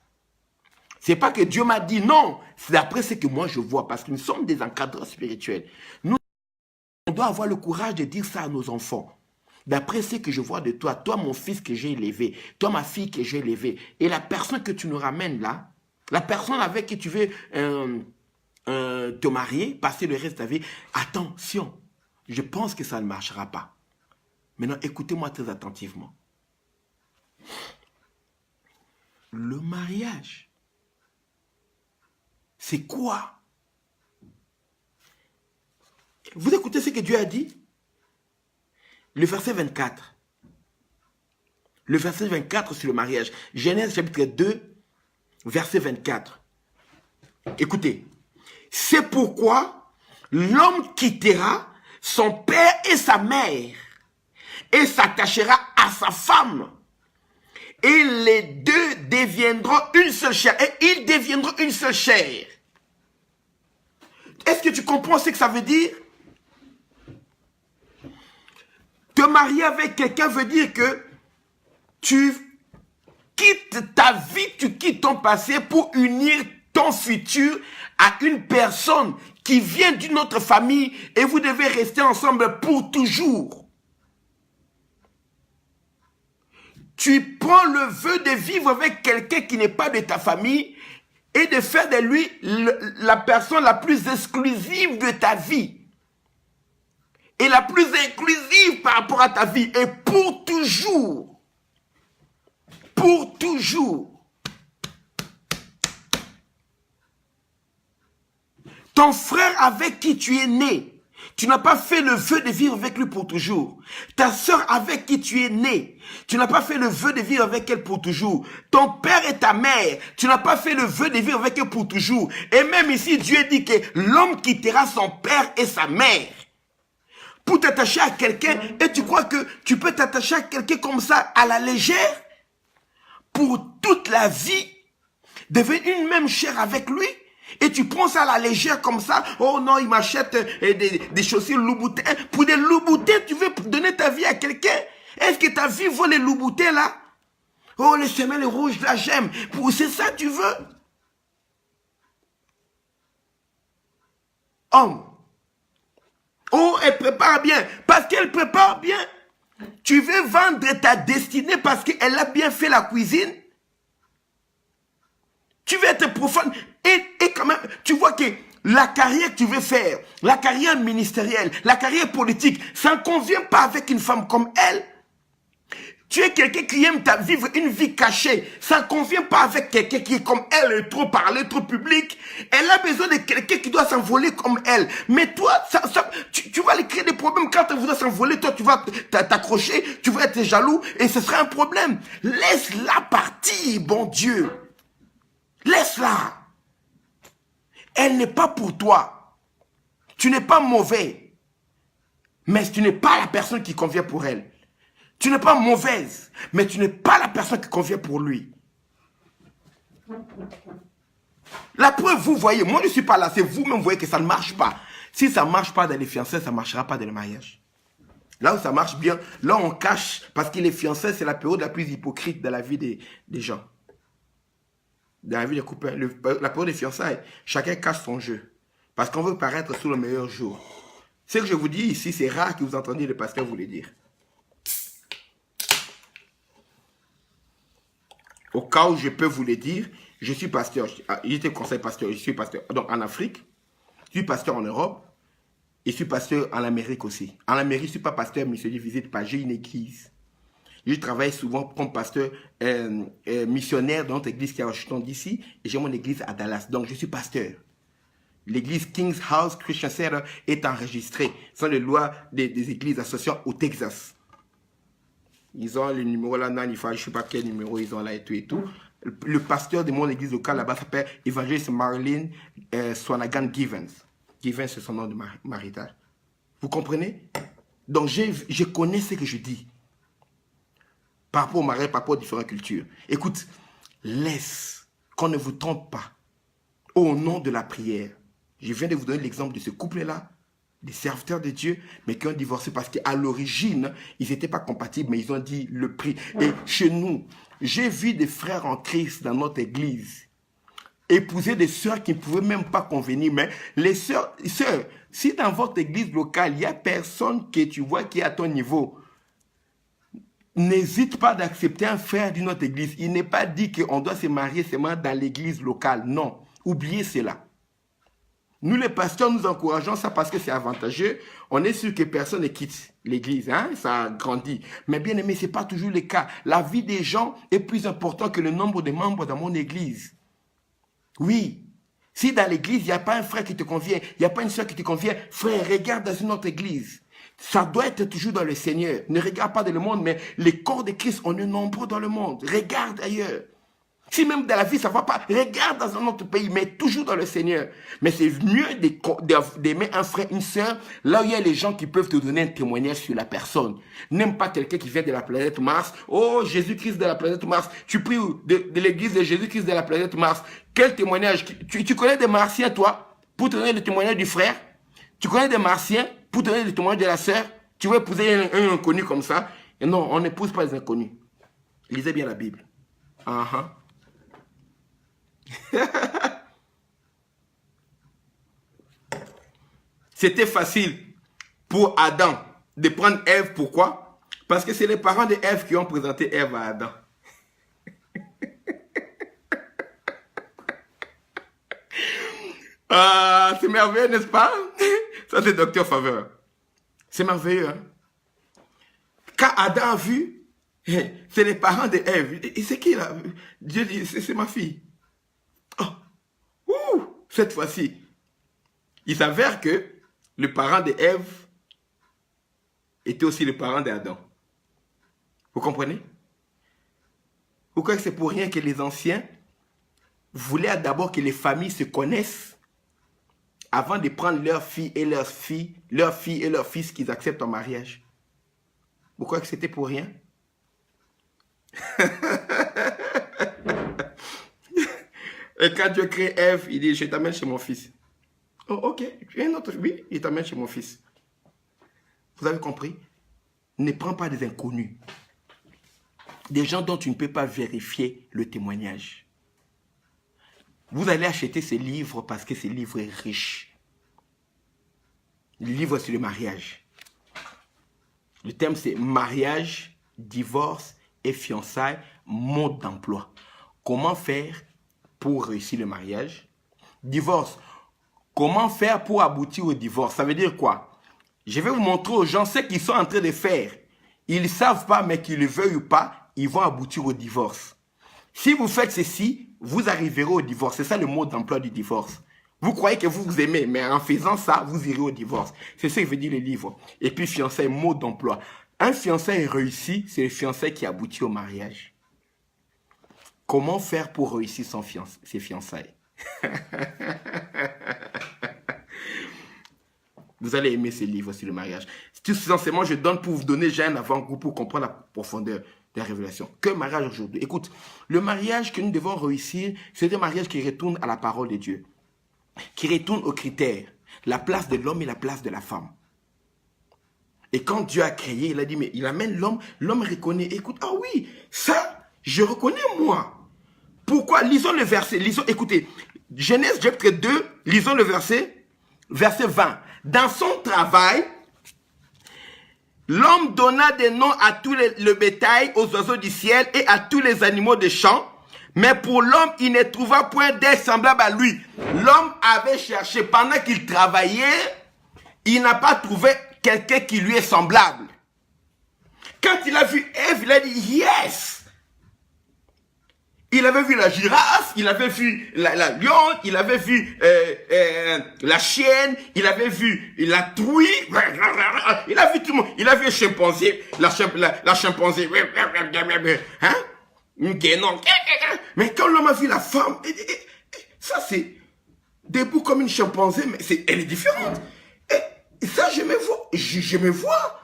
Ce n'est pas que Dieu m'a dit non, c'est d'après ce que moi je vois, parce que nous sommes des encadreurs spirituels. Nous, on doit avoir le courage de dire ça à nos enfants. D'après ce que je vois de toi, toi mon fils que j'ai élevé, toi ma fille que j'ai élevée, et la personne que tu nous ramènes là, la personne avec qui tu veux te marier, passer le reste de ta vie, attention, je pense que ça ne marchera pas. Maintenant, écoutez-moi très attentivement. Le mariage, c'est quoi? Vous écoutez ce que Dieu a dit? Le verset 24. Le verset 24 sur le mariage. Genèse chapitre 2, verset 24. Écoutez. C'est pourquoi l'homme quittera son père et sa mère et s'attachera à sa femme. Et les deux deviendront une seule chair. Et ils deviendront une seule chair. Est-ce que tu comprends ce que ça veut dire? Te marier avec quelqu'un veut dire que tu quittes ta vie, tu quittes ton passé pour unir ton futur à une personne qui vient d'une autre famille et vous devez rester ensemble pour toujours. Tu prends le vœu de vivre avec quelqu'un qui n'est pas de ta famille et de faire de lui la personne la plus exclusive de ta vie. Et la plus inclusive par rapport à ta vie. Et pour toujours. Pour toujours. Ton frère avec qui tu es né, tu n'as pas fait le vœu de vivre avec lui pour toujours. Ta soeur avec qui tu es né, tu n'as pas fait le vœu de vivre avec elle pour toujours. Ton père et ta mère, tu n'as pas fait le vœu de vivre avec elle pour toujours. Et même ici, Dieu dit que l'homme quittera son père et sa mère pour t'attacher à quelqu'un. Et tu crois que tu peux t'attacher à quelqu'un comme ça à la légère pour toute la vie, devenir une même chair avec lui? Et tu prends ça à la légère comme ça. Oh non, il m'achète des chaussures Louboutin. Pour des Louboutins, tu veux donner ta vie à quelqu'un? Est-ce que ta vie vaut les Louboutins là? Oh, les semelles rouges là, j'aime. C'est ça que tu veux? Homme. Oh, elle prépare bien. Parce qu'elle prépare bien. Tu veux vendre ta destinée parce qu'elle a bien fait la cuisine? Tu veux être profane. Et quand même, tu vois que la carrière que tu veux faire, la carrière ministérielle, la carrière politique, ça ne convient pas avec une femme comme elle. Tu es quelqu'un qui aime vivre une vie cachée. Ça ne convient pas avec quelqu'un qui est comme elle, trop parler, trop public. Elle a besoin de quelqu'un qui doit s'envoler comme elle. Mais toi, tu vas lui créer des problèmes. Quand elle voudra s'envoler, toi, tu vas t'accrocher, tu vas être jaloux et ce sera un problème. Laisse-la partir, bon Dieu. Laisse-la. Elle n'est pas pour toi. Tu n'es pas mauvais. Mais tu n'es pas la personne qui convient pour elle. Tu n'es pas mauvaise. Mais tu n'es pas la personne qui convient pour lui. La preuve, vous voyez, moi je ne suis pas là. C'est vous-même voyez que ça ne marche pas. Si ça ne marche pas dans les fiançailles, ça ne marchera pas dans le mariage. Là où ça marche bien, là on cache. Parce que les fiançailles, c'est la période la plus hypocrite de la vie des gens. Dans la vie des couples, la période des fiançailles, chacun cache son jeu. Parce qu'on veut paraître sous le meilleur jour. Ce que je vous dis ici, c'est rare que vous entendiez le pasteur vous le dire. Au cas où je peux vous le dire, je suis pasteur. J'étais conseil pasteur, je suis pasteur. Donc en Afrique, je suis pasteur en Europe, et je suis pasteur en Amérique aussi. En Amérique, je ne suis pas pasteur, mais je ne visite pas. J'ai une église. Je travaille souvent comme pasteur missionnaire dans notre église qui est à Washington DC, et j'ai mon église à Dallas. Donc je suis pasteur. L'église King's House Christian Center est enregistrée sans les lois des églises associées au Texas. Ils ont le numéro là, je ne sais pas quel numéro ils ont là et tout et tout. Le pasteur de mon église locale là-bas s'appelle Évangéliste Marilyn Swanagan Givens. Givens, c'est son nom de marital. Vous comprenez? Donc, je connais ce que je dis. Par rapport au mariage, par rapport aux différentes cultures. Écoute, laisse qu'on ne vous trompe pas. Au nom de la prière. Je viens de vous donner l'exemple de ce couple-là, des serviteurs de Dieu, mais qui ont divorcé parce qu'à l'origine, ils n'étaient pas compatibles, mais ils ont dit le prix. Et chez nous, j'ai vu des frères en Christ dans notre église épouser des sœurs qui ne pouvaient même pas convenir. Mais les sœurs, si dans votre église locale, il n'y a personne que tu vois qui est à ton niveau, n'hésite pas d'accepter un frère d'une autre église. Il n'est pas dit qu'on doit se marier seulement dans l'église locale. Non, oubliez cela. Nous, les pasteurs, nous encourageons ça parce que c'est avantageux. On est sûr que personne ne quitte l'église, hein? Ça grandit. Mais bien aimé, ce n'est pas toujours le cas. La vie des gens est plus importante que le nombre de membres dans mon église. Oui. Si dans l'église, il n'y a pas un frère qui te convient, il n'y a pas une soeur qui te convient, frère, regarde dans une autre église. Ça doit être toujours dans le Seigneur. Ne regarde pas dans le monde, mais les corps de Christ, on est nombreux dans le monde. Regarde ailleurs. Si même dans la vie, ça ne va pas, regarde dans un autre pays, mais toujours dans le Seigneur. Mais c'est mieux d'aimer un frère, une sœur, là où il y a les gens qui peuvent te donner un témoignage sur la personne. N'aime pas quelqu'un qui vient de la planète Mars. Oh, Jésus-Christ de la planète Mars. Tu pries de l'église de Jésus-Christ de la planète Mars. Quel témoignage? Tu connais des Martiens, toi, pour te donner le témoignage du frère? Tu connais des Martiens pour te donner le témoignage de la sœur? Tu veux épouser un inconnu comme ça? Et non, on n'épouse pas les inconnus. Lisez bien la Bible. C'était facile pour Adam de prendre Ève. Pourquoi? Parce que c'est les parents de Ève qui ont présenté Ève à Adam. C'est merveilleux, n'est-ce pas? Ça, c'est Docteur Faveur. C'est merveilleux, hein? Quand Adam a vu, c'est les parents de Ève. Et c'est qui là? Dieu dit, c'est ma fille. Cette fois-ci, il s'avère que le parent de Ève était aussi le parent d'Adam. Vous comprenez? Vous croyez que c'est pour rien que les anciens voulaient d'abord que les familles se connaissent avant de prendre leurs filles et leurs fils qu'ils acceptent en mariage? Vous croyez que c'était pour rien? Et quand Dieu crée Ève, il dit, je t'amène chez mon fils. Oh, ok, un autre, oui, il t'amène chez mon fils. Vous avez compris? Ne prends pas des inconnus. Des gens dont tu ne peux pas vérifier le témoignage. Vous allez acheter ces livres parce que ces livres sont riches. Le livre sur le mariage. Le thème c'est mariage, divorce et fiançailles, mode d'emploi. Comment faire pour réussir le mariage? Divorce. Comment faire pour aboutir au divorce? Ça veut dire quoi? Je vais vous montrer aux gens ce qu'ils sont en train de faire. Ils ne savent pas, mais qu'ils le veuillent ou pas, ils vont aboutir au divorce. Si vous faites ceci, vous arriverez au divorce. C'est ça le mode d'emploi du divorce. Vous croyez que vous vous aimez, mais en faisant ça, vous irez au divorce. C'est ce que veut dire le livre. Et puis fiançailles, mode d'emploi. Un fiançailles réussi, c'est le fiançailles qui aboutit au mariage. Comment faire pour réussir ses fiançailles? Vous allez aimer ces livres sur le mariage. Tout simplement, je donne pour vous donner déjà un avant-goût pour comprendre la profondeur de la révélation. Que mariage aujourd'hui? Écoute, le mariage que nous devons réussir, c'est un mariage qui retourne à la parole de Dieu, qui retourne aux critères, la place de l'homme et la place de la femme. Et quand Dieu a créé, il a dit, mais il amène l'homme, l'homme reconnaît, écoute, ah oui, ça, je reconnais moi. Pourquoi? Lisons le verset, écoutez, Genèse chapitre 2, lisons le verset 20. Dans son travail, l'homme donna des noms à tout le bétail, aux oiseaux du ciel et à tous les animaux des champs. Mais pour l'homme, il ne trouva point d'être semblable à lui. L'homme avait cherché, pendant qu'il travaillait, il n'a pas trouvé quelqu'un qui lui est semblable. Quand il a vu Ève, il a dit « Yes !» Il avait vu la girafe, il avait vu la lionne, il avait vu la chienne, il avait vu la truie, il a vu tout le monde, il a vu le chimpanzé, la chimpanzé, hein? Mais quand l'homme a vu la femme, ça c'est debout comme une chimpanzé, mais elle est différente. Et ça je me vois, je me vois.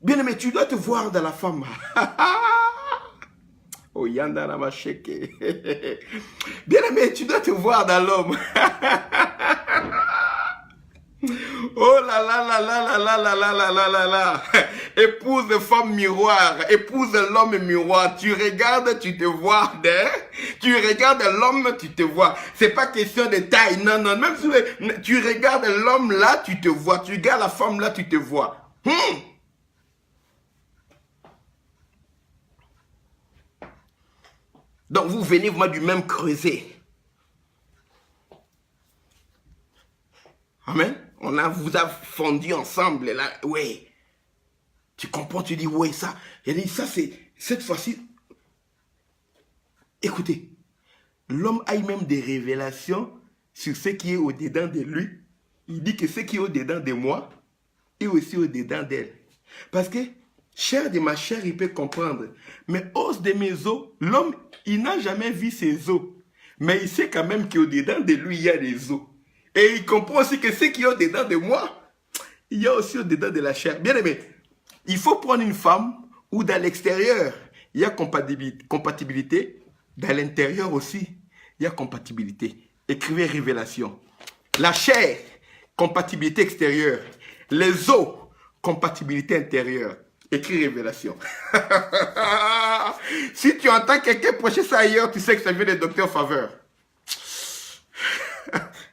Bien aimé, tu dois te voir dans la femme. Oh, yanda macheke. Bien aimé, tu dois te voir dans l'homme. Oh là là là là là là là là là là là là. Épouse femme miroir, épouse l'homme miroir. Tu regardes, tu te vois. Tu regardes l'homme, tu te vois. C'est pas question de taille, non, non. Même si tu regardes l'homme là, tu te vois. Tu regardes la femme là, tu te vois. Donc vous venez moi du même creuset. Amen. Vous a fondu ensemble là. Oui. Tu comprends, tu dis oui ça. Il dit ça c'est cette fois-ci. Écoutez, l'homme a eu même des révélations sur ce qui est au-dedans de lui. Il dit que ce qui est au-dedans de moi est aussi au-dedans d'elle. Parce que chair de ma chair, il peut comprendre. Mais os de mes os, l'homme, il n'a jamais vu ses os. Mais il sait quand même qu'au-dedans de lui, il y a des os. Et il comprend aussi que ce qui est au-dedans de moi, il y a aussi au-dedans de la chair. Bien aimé, il faut prendre une femme où dans l'extérieur, il y a compatibilité. Dans l'intérieur aussi, il y a compatibilité. Écrivez Révélation. La chair, compatibilité extérieure. Les os, compatibilité intérieure. Écris Révélation. Si tu entends quelqu'un prêcher ça ailleurs, tu sais que ça vient de Docteur Faveur.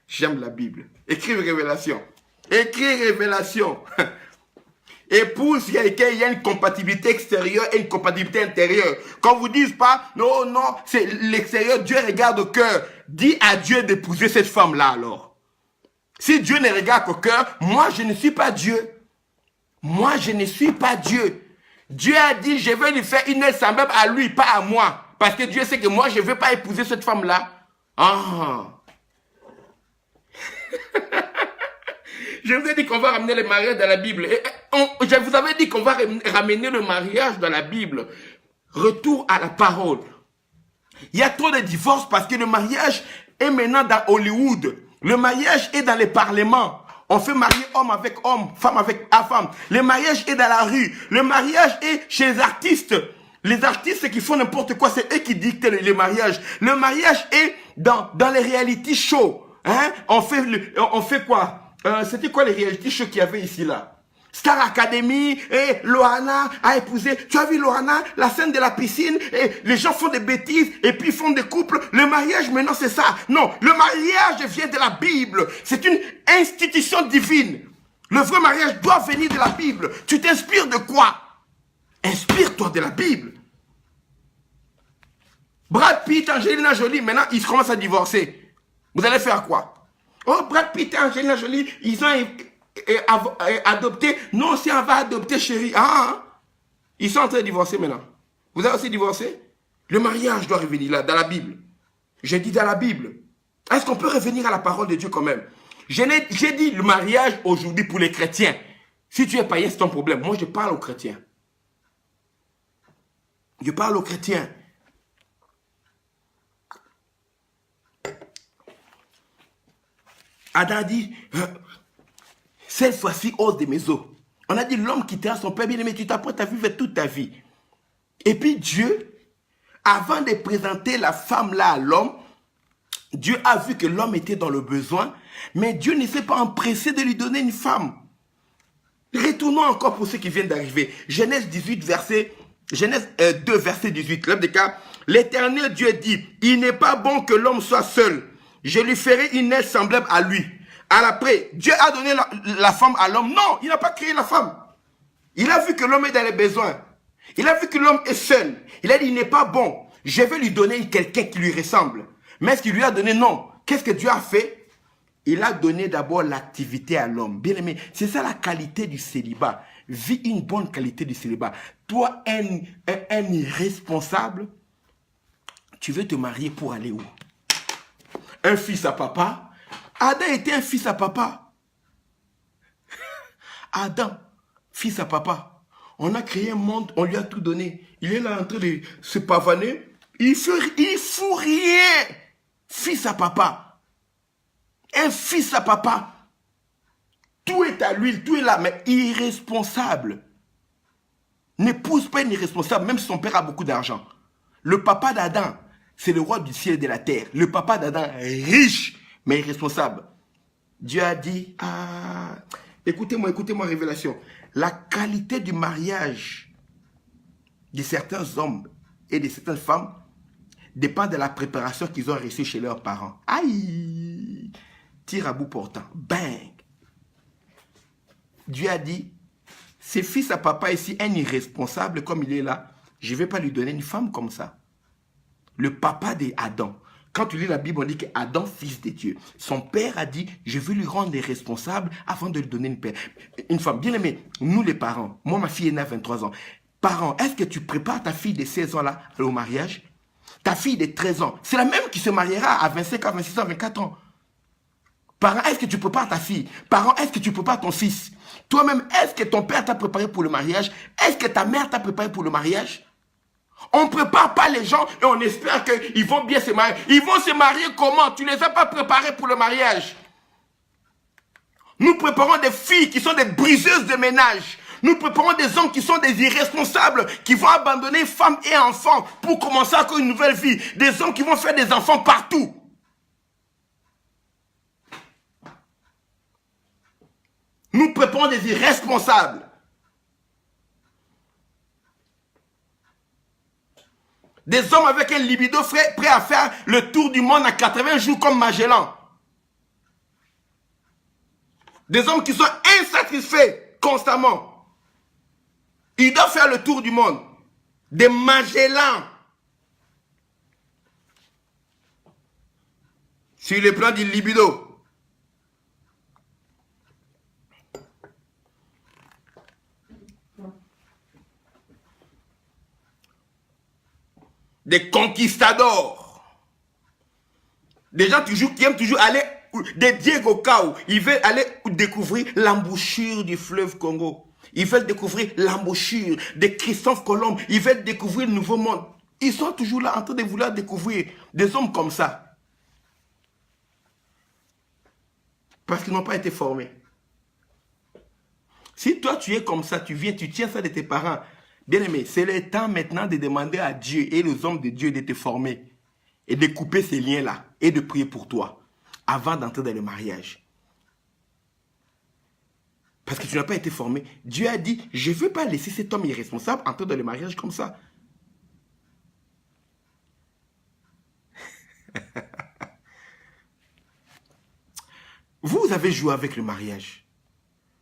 J'aime la Bible. Écris Révélation. Écris Révélation. Épouse quelqu'un, il y a une compatibilité extérieure et une compatibilité intérieure. Quand vous dites pas, non, non, c'est l'extérieur, Dieu regarde au cœur. Dis à Dieu d'épouser cette femme-là alors. Si Dieu ne regarde qu'au cœur, moi je ne suis pas Dieu. Moi, je ne suis pas Dieu. Dieu a dit, je vais lui faire une aide semblable à lui, pas à moi. Parce que Dieu sait que moi, je ne vais pas épouser cette femme-là. Ah. Je vous ai dit qu'on va ramener le mariage dans la Bible. Je vous avais dit qu'on va ramener le mariage dans la Bible. Retour à la parole. Il y a trop de divorces parce que le mariage est maintenant dans Hollywood. Le mariage est dans les parlements. On fait marier homme avec homme, femme avec femme. Le mariage est dans la rue. Le mariage est chez les artistes. Les artistes qui font n'importe quoi, c'est eux qui dictent le mariage. Le mariage est dans les reality shows. Hein? On fait quoi? C'était quoi les reality shows qu'il y avait ici là? Star Academy, et Loana a épousé. Tu as vu Loana, la scène de la piscine, et les gens font des bêtises, et puis font des couples. Le mariage, maintenant, c'est ça. Non, le mariage vient de la Bible. C'est une institution divine. Le vrai mariage doit venir de la Bible. Tu t'inspires de quoi? Inspire-toi de la Bible. Brad Pitt, Angelina Jolie, maintenant, ils commencent à divorcer. Vous allez faire quoi? Oh, Brad Pitt et Angelina Jolie, ils ont adopté. Non, si on va adopter, chérie. Ils sont en train de divorcer maintenant. Vous avez aussi divorcé? Le mariage doit revenir là, dans la Bible. J'ai dit dans la Bible. Est-ce qu'on peut revenir à la parole de Dieu quand même? J'ai dit le mariage aujourd'hui pour les chrétiens. Si tu es païen, c'est ton problème. Moi, je parle aux chrétiens. Je parle aux chrétiens. Adam dit... Cette fois-ci, ose de mes os. On a dit l'homme quittera son père bien-aimé, tu t'apprêtes à vivre toute ta vie. Et puis Dieu, avant de présenter la femme là à l'homme, Dieu a vu que l'homme était dans le besoin, mais Dieu ne s'est pas empressé de lui donner une femme. Retournons encore pour ceux qui viennent d'arriver. Genèse 2, verset 18. L'homme des cas, l'Éternel Dieu dit, il n'est pas bon que l'homme soit seul. Je lui ferai une aide semblable à lui. Après, Dieu a donné la femme à l'homme. Non, il n'a pas créé la femme. Il a vu que l'homme est dans les besoins. Il a vu que l'homme est seul. Il a dit, il n'est pas bon. Je vais lui donner quelqu'un qui lui ressemble. Mais est-ce qu'il lui a donné? Non. Qu'est-ce que Dieu a fait? Il a donné d'abord l'activité à l'homme. Bien aimé, c'est ça la qualité du célibat. Vis une bonne qualité du célibat. Toi, un irresponsable, tu veux te marier pour aller où? Un fils à papa. Adam était un fils à papa. Adam, fils à papa. On a créé un monde, on lui a tout donné. Il est là en train de se pavaner. Il fout rien. Fils à papa. Un fils à papa. Tout est à lui, tout est là, mais irresponsable. N'épouse pas un irresponsable, même si son père a beaucoup d'argent. Le papa d'Adam, c'est le roi du ciel et de la terre. Le papa d'Adam, riche, mais irresponsable. Dieu a dit, ah, écoutez-moi, révélation. La qualité du mariage de certains hommes et de certaines femmes dépend de la préparation qu'ils ont reçue chez leurs parents. Aïe! Tir à bout portant. Bang! Dieu a dit, ce fils à papa ici, un irresponsable comme il est là, je ne vais pas lui donner une femme comme ça. Le papa d'Adam. Quand tu lis la Bible, on dit qu'Adam, fils de Dieu, son père a dit, je veux lui rendre responsable avant de lui donner une femme. Bien aimé, nous les parents, moi ma fille est née à 23 ans. Parents, est-ce que tu prépares ta fille de 16 ans là au mariage? Ta fille de 13 ans, c'est la même qui se mariera à 25 ans, 26 ans, 24 ans. Parents, est-ce que tu prépares ta fille? Parents, est-ce que tu prépares ton fils? Toi-même, est-ce que ton père t'a préparé pour le mariage? Est-ce que ta mère t'a préparé pour le mariage? On ne prépare pas les gens et on espère qu'ils vont bien se marier. Ils vont se marier comment? Tu ne les as pas préparés pour le mariage. Nous préparons des filles qui sont des briseuses de ménage. Nous préparons des hommes qui sont des irresponsables, qui vont abandonner femmes et enfants pour commencer encore une nouvelle vie. Des hommes qui vont faire des enfants partout. Nous préparons des irresponsables. Des hommes avec un libido prêt à faire le tour du monde en 80 jours comme Magellan. Des hommes qui sont insatisfaits constamment. Ils doivent faire le tour du monde. Des Magellans. Sur le plan du libido. Des conquistadors. Des gens qui aiment toujours aller, des Diego Cao, ils veulent aller découvrir l'embouchure du fleuve Congo. Ils veulent découvrir l'embouchure de Christophe Colomb. Ils veulent découvrir le nouveau monde. Ils sont toujours là en train de vouloir découvrir des hommes comme ça. Parce qu'ils n'ont pas été formés. Si toi tu es comme ça, tu viens, tu tiens ça de tes parents. Bien aimé, c'est le temps maintenant de demander à Dieu et aux hommes de Dieu de te former et de couper ces liens-là et de prier pour toi avant d'entrer dans le mariage. Parce que tu n'as pas été formé. Dieu a dit, je ne veux pas laisser cet homme irresponsable entrer dans le mariage comme ça. Vous avez joué avec le mariage.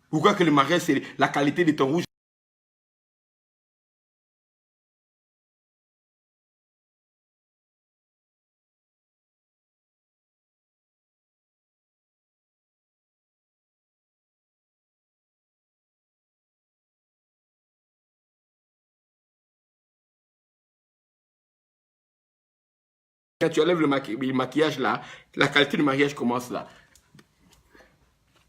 Vous croyez que le mariage, c'est la qualité de ton rouge? Quand tu enlèves le maquillage là, la qualité du mariage commence là.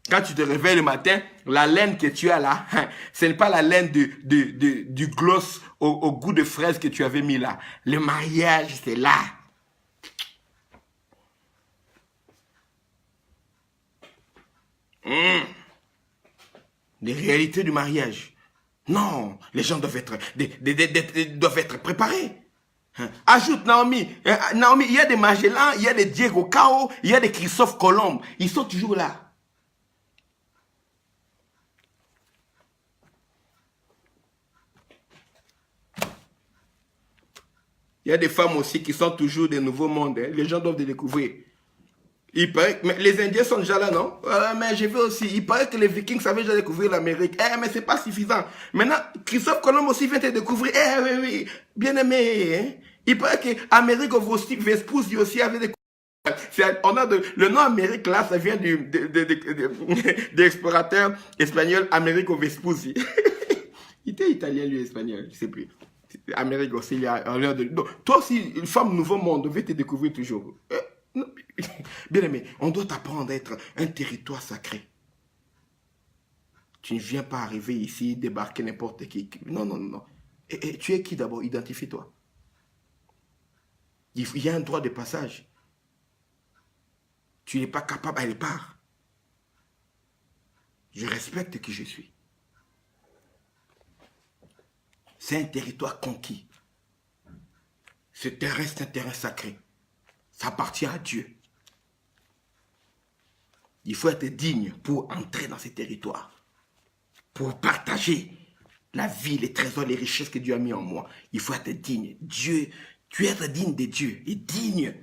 Quand tu te réveilles le matin, la laine que tu as là, ce n'est pas la laine du gloss au goût de fraise que tu avais mis là. Le mariage, c'est là. Les réalités du mariage. Non, les gens doivent être préparés. Ajoute Naomi. Naomi, il y a des Magellan, il y a des Diego Cao, il y a des Christophe Colomb. Ils sont toujours là. Il y a des femmes aussi qui sont toujours des nouveaux mondes. Hein. Les gens doivent les découvrir. Il paraît que mais les Indiens sont déjà là, non? Mais je veux aussi. Il paraît que les Vikings savaient déjà découvrir l'Amérique. Mais c'est pas suffisant. Maintenant, Christophe Colomb aussi vient de découvrir. Oui, oui, bien aimé. Hein? Il paraît que Américo Vespucci aussi avait découvert. On a le nom Amérique là, ça vient de l'explorateur espagnol Amerigo Vespucci. Il était italien, lui, espagnol, je sais plus. Amérique aussi, il y a l'heure de... Donc, toi aussi, une femme nouveau monde, devait te découvrir toujours. Bien aimé, on doit t'apprendre à être un territoire sacré. Tu ne viens pas arriver ici, débarquer n'importe qui. Non, non, non. Et tu es qui d'abord? Identifie-toi. Il y a un droit de passage. Tu n'es pas capable, allez, pars. Je respecte qui je suis. C'est un territoire conquis. Ce terrain, c'est un terrain sacré. Ça appartient à Dieu. Il faut être digne pour entrer dans ces territoires. Pour partager la vie, les trésors, les richesses que Dieu a mis en moi. Il faut être digne. Dieu, tu es être digne de Dieu et digne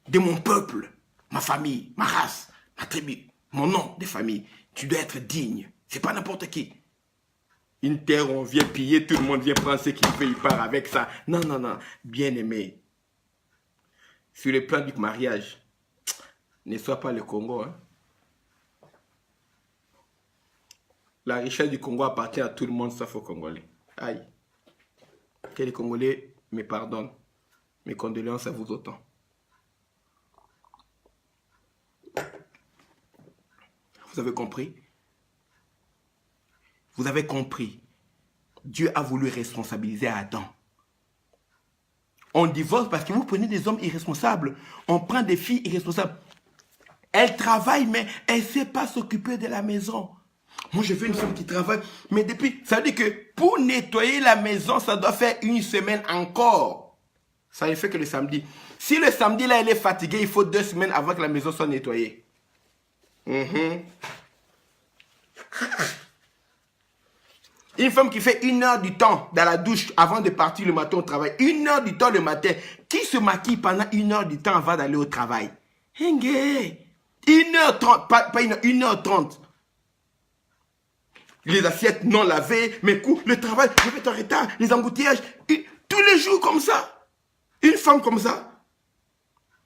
de mon peuple, ma famille, ma race, ma tribu, mon nom de famille. Tu dois être digne. C'est pas n'importe qui. Une terre où on vient piller, tout le monde vient prendre ce qu'il veut, il part avec ça. Non, non, non. Bien aimé. Sur le plan du mariage, ne sois pas le Congo. Hein. La richesse du Congo appartient à tout le monde sauf aux Congolais. Aïe. Que les Congolais me pardonnent. Mes condoléances à vous autant. Vous avez compris? Vous avez compris. Dieu a voulu responsabiliser Adam. On divorce parce que vous prenez des hommes irresponsables. On prend des filles irresponsables. Elles travaillent, mais elles ne savent pas s'occuper de la maison. Moi, je veux une femme qui travaille. Mais depuis, ça veut dire que pour nettoyer la maison, ça doit faire une semaine encore. Ça ne fait que le samedi. Si le samedi, là, elle est fatiguée, il faut 2 semaines avant que la maison soit nettoyée. Une femme qui fait 1 heure du temps dans la douche avant de partir le matin au travail. 1 heure du temps le matin. Qui se maquille pendant 1 heure du temps avant d'aller au travail? 1h30, pas 1h30. Les assiettes non lavées, mes coups, le travail, je vais être en retard, les embouteillages, tous les jours comme ça. Une femme comme ça.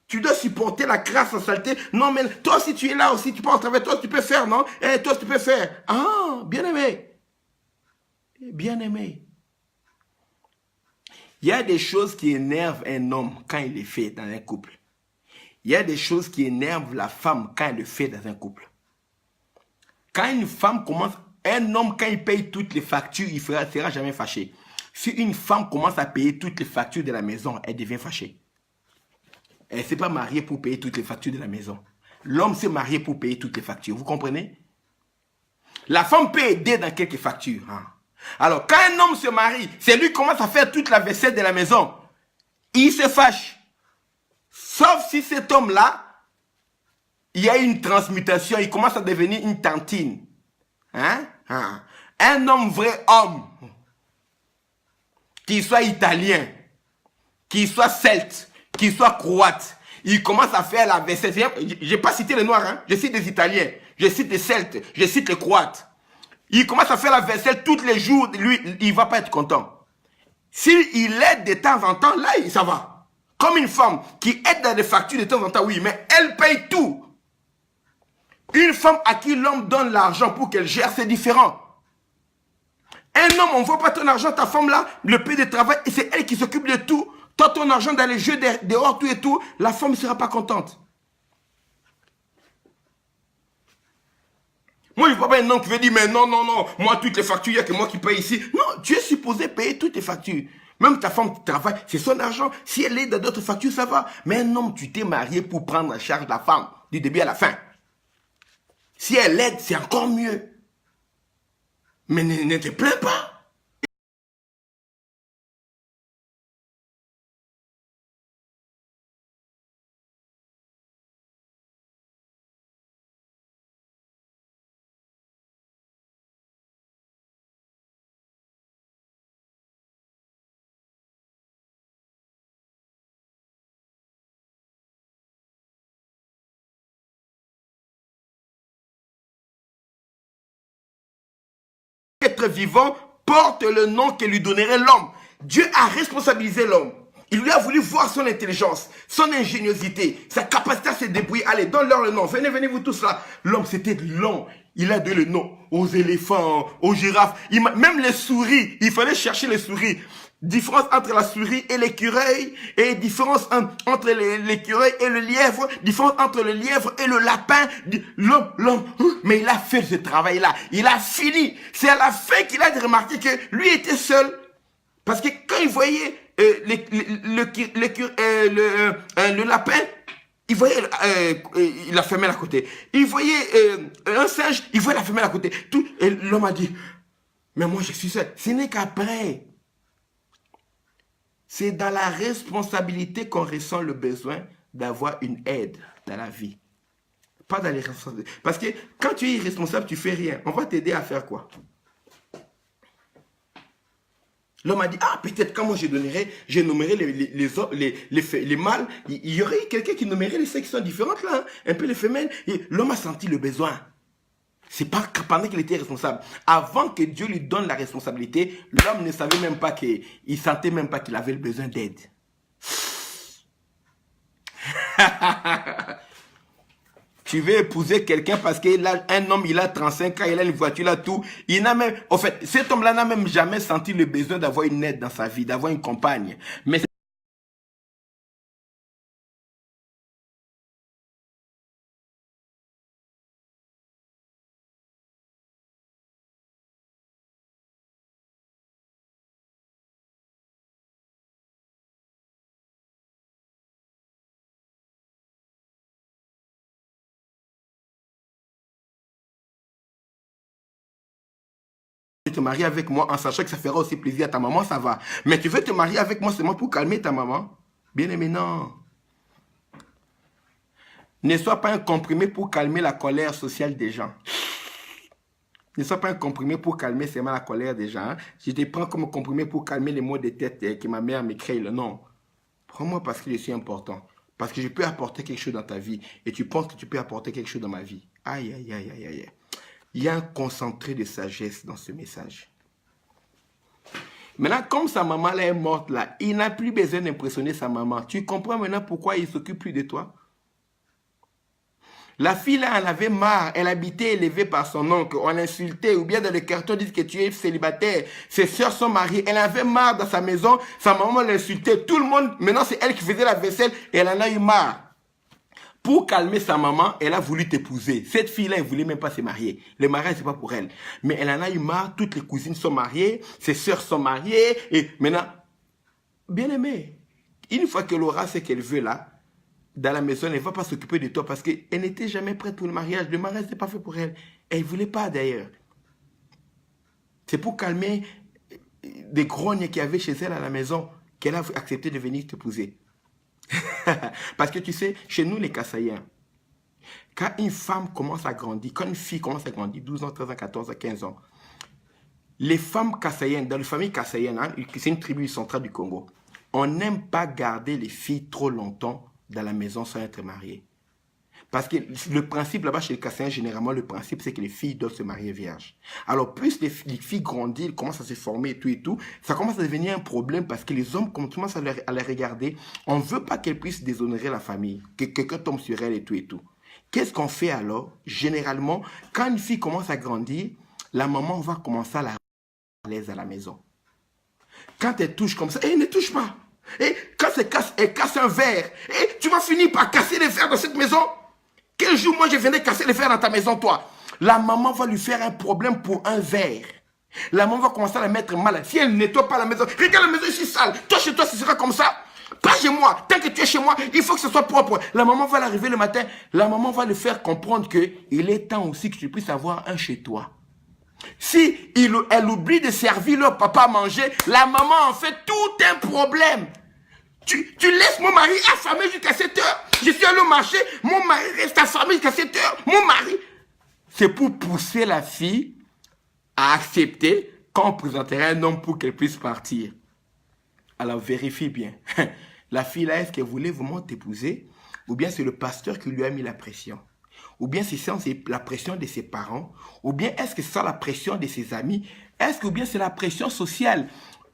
Tu dois supporter la crasse, la saleté. Non, mais toi, si tu es là aussi, tu peux en travailler, toi, tu peux faire, non? Toi, tu peux faire. Ah, bien aimé. Bien aimé. Il y a des choses qui énervent un homme quand il les fait dans un couple. Il y a des choses qui énervent la femme quand elle le fait dans un couple. Quand une femme commence, un homme quand il paye toutes les factures, il ne sera jamais fâché. Si une femme commence à payer toutes les factures de la maison, elle devient fâchée. Elle ne s'est pas mariée pour payer toutes les factures de la maison. L'homme s'est marié pour payer toutes les factures. Vous comprenez? La femme peut aider dans quelques factures. Hein. Alors, quand un homme se marie, c'est lui qui commence à faire toute la vaisselle de la maison. Il se fâche. Sauf si cet homme-là, il y a une transmutation, il commence à devenir une tantine. Hein? Un homme, vrai homme, qu'il soit italien, qu'il soit celte, qu'il soit croate, il commence à faire la vaisselle. Je n'ai pas cité les Noirs, hein? Je cite des Italiens, je cite des Celtes, je cite les Croates. Il commence à faire la vaisselle tous les jours, lui, il ne va pas être content. S'il aide de temps en temps, là, ça va. Comme une femme qui aide dans des factures de temps en temps, oui, mais elle paye tout. Une femme à qui l'homme donne l'argent pour qu'elle gère, c'est différent. Un homme, on ne voit pas ton argent, ta femme là, le paye de travail, et c'est elle qui s'occupe de tout. Toi, ton argent dans les jeux dehors, tout et tout, la femme ne sera pas contente. Moi, je ne vois pas un homme qui veut dire, mais non, non, non, moi, toutes les factures, il n'y a que moi qui paye ici. Non, tu es supposé payer toutes tes factures. Même ta femme qui travaille, c'est son argent. Si elle est dans d'autres factures, ça va. Mais un homme, tu t'es marié pour prendre en charge la femme, du début à la fin. Si elle aide, c'est encore mieux. Mais ne te plains pas. être vivant porte le nom que lui donnerait l'homme. Dieu a responsabilisé l'homme. Il lui a voulu voir son intelligence, son ingéniosité, sa capacité à se débrouiller. Allez, donne-leur le nom. Venez, venez vous tous là. L'homme, c'était long. Il a donné le nom aux éléphants, aux girafes, même les souris. Il fallait chercher les souris. Différence entre la souris et l'écureuil, et différence entre l'écureuil et le lièvre, différence entre le lièvre et le lapin. L'homme, mais il a fait ce travail-là. Il a fini. C'est à la fin qu'il a remarqué que lui était seul. Parce que quand il voyait le lapin, il voyait la femelle à côté. Il voyait un singe, il voyait la femelle à côté. Et l'homme a dit, mais moi je suis seul. Ce n'est qu'après. C'est dans la responsabilité qu'on ressent le besoin d'avoir une aide dans la vie. Pas dans les responsabilités. Parce que quand tu es irresponsable, tu fais rien. On va t'aider à faire quoi? L'homme a dit, ah, peut-être quand moi je nommerai les mâles, il y aurait quelqu'un qui nommerait les sexes qui sont différentes là, hein, un peu les femelles. L'homme a senti le besoin. C'est pas pendant qu'il était responsable. Avant que Dieu lui donne la responsabilité, l'homme ne savait même pas il sentait même pas qu'il avait le besoin d'aide. Tu veux épouser quelqu'un parce qu'un homme, il a 35 ans, il a une voiture, il a tout. Il n'a même, en fait, cet homme-là n'a même jamais senti le besoin d'avoir une aide dans sa vie, d'avoir une compagne. Mais te marier avec moi en sachant que ça fera aussi plaisir à ta maman, ça va. Mais tu veux te marier avec moi seulement pour calmer ta maman? Bien aimé, non. Ne sois pas un comprimé pour calmer la colère sociale des gens. Ne sois pas un comprimé pour calmer seulement la colère des gens. Hein. Je te prends comme comprimé pour calmer les maux de tête que ma mère m'écrit. Non. Prends-moi parce que je suis important. Parce que je peux apporter quelque chose dans ta vie. Et tu penses que tu peux apporter quelque chose dans ma vie. Aïe, aïe, aïe, aïe, aïe. Il y a un concentré de sagesse dans ce message. Maintenant, comme sa maman là est morte là, il n'a plus besoin d'impressionner sa maman. Tu comprends maintenant pourquoi il ne s'occupe plus de toi? La fille là, elle avait marre, elle habitait élevée par son oncle, on l'insultait, ou bien dans le carton disent que tu es célibataire, ses soeurs sont mariées, elle avait marre dans sa maison, sa maman l'insultait, tout le monde, maintenant c'est elle qui faisait la vaisselle, et elle en a eu marre. Pour calmer sa maman, elle a voulu t'épouser. Cette fille-là, elle ne voulait même pas se marier. Le mariage, ce n'est pas pour elle. Mais elle en a eu marre, toutes les cousines sont mariées, ses soeurs sont mariées, et maintenant, bien aimé, une fois qu'elle aura ce qu'elle veut là, dans la maison, elle ne va pas s'occuper de toi parce qu'elle n'était jamais prête pour le mariage. Le mariage, ce n'est pas fait pour elle. Elle ne voulait pas d'ailleurs. C'est pour calmer des grognes qu'il y avait chez elle à la maison qu'elle a accepté de venir t'épouser. Parce que tu sais, chez nous les Kassaïens, quand une femme commence à grandir, quand une fille commence à grandir, 12 ans, 13 ans, 14 ans, 15 ans, les femmes Kassaïennes, dans les familles Kassaïennes, hein, c'est une tribu centrale du Congo, on n'aime pas garder les filles trop longtemps dans la maison sans être mariées. Parce que le principe là-bas chez les Kassaïens, généralement, le principe c'est que les filles doivent se marier vierges. Alors plus les filles grandissent, elles commencent à se former et tout, ça commence à devenir un problème parce que les hommes commencent à les regarder. On ne veut pas qu'elles puissent déshonorer la famille, que quelqu'un tombe sur elle et tout. Qu'est-ce qu'on fait alors? Généralement, quand une fille commence à grandir, la maman va commencer à la rendre à l'aise à la maison. Quand elle touche comme ça, elle ne touche pas. Et quand elle casse un verre, et tu vas finir par casser les verres dans cette maison. Quel jour moi je venais casser les verres dans ta maison, toi? La maman va lui faire un problème pour un verre. La maman va commencer à la mettre mal. Si elle ne nettoie pas la maison, regarde la maison ici sale. Toi chez toi, ce sera comme ça. Pas chez moi. Tant que tu es chez moi, il faut que ce soit propre. La maman va l'arriver le matin. La maman va lui faire comprendre qu'il est temps aussi que tu puisses avoir un chez toi. Si elle oublie de servir leur papa à manger, la maman en fait tout un problème. Tu laisses mon mari affamé jusqu'à 7 heures. Je suis allé au marché, mon mari reste affamé jusqu'à 7 heures. Mon mari. C'est pour pousser la fille à accepter qu'on présenterait un homme pour qu'elle puisse partir. Alors vérifie bien. La fille là, est-ce qu'elle voulait vraiment t'épouser? Ou bien c'est le pasteur qui lui a mis la pression? ou bien c'est sans la pression de ses parents, ou bien est-ce que c'est sans la pression de ses amis, est-ce que bien c'est la pression sociale,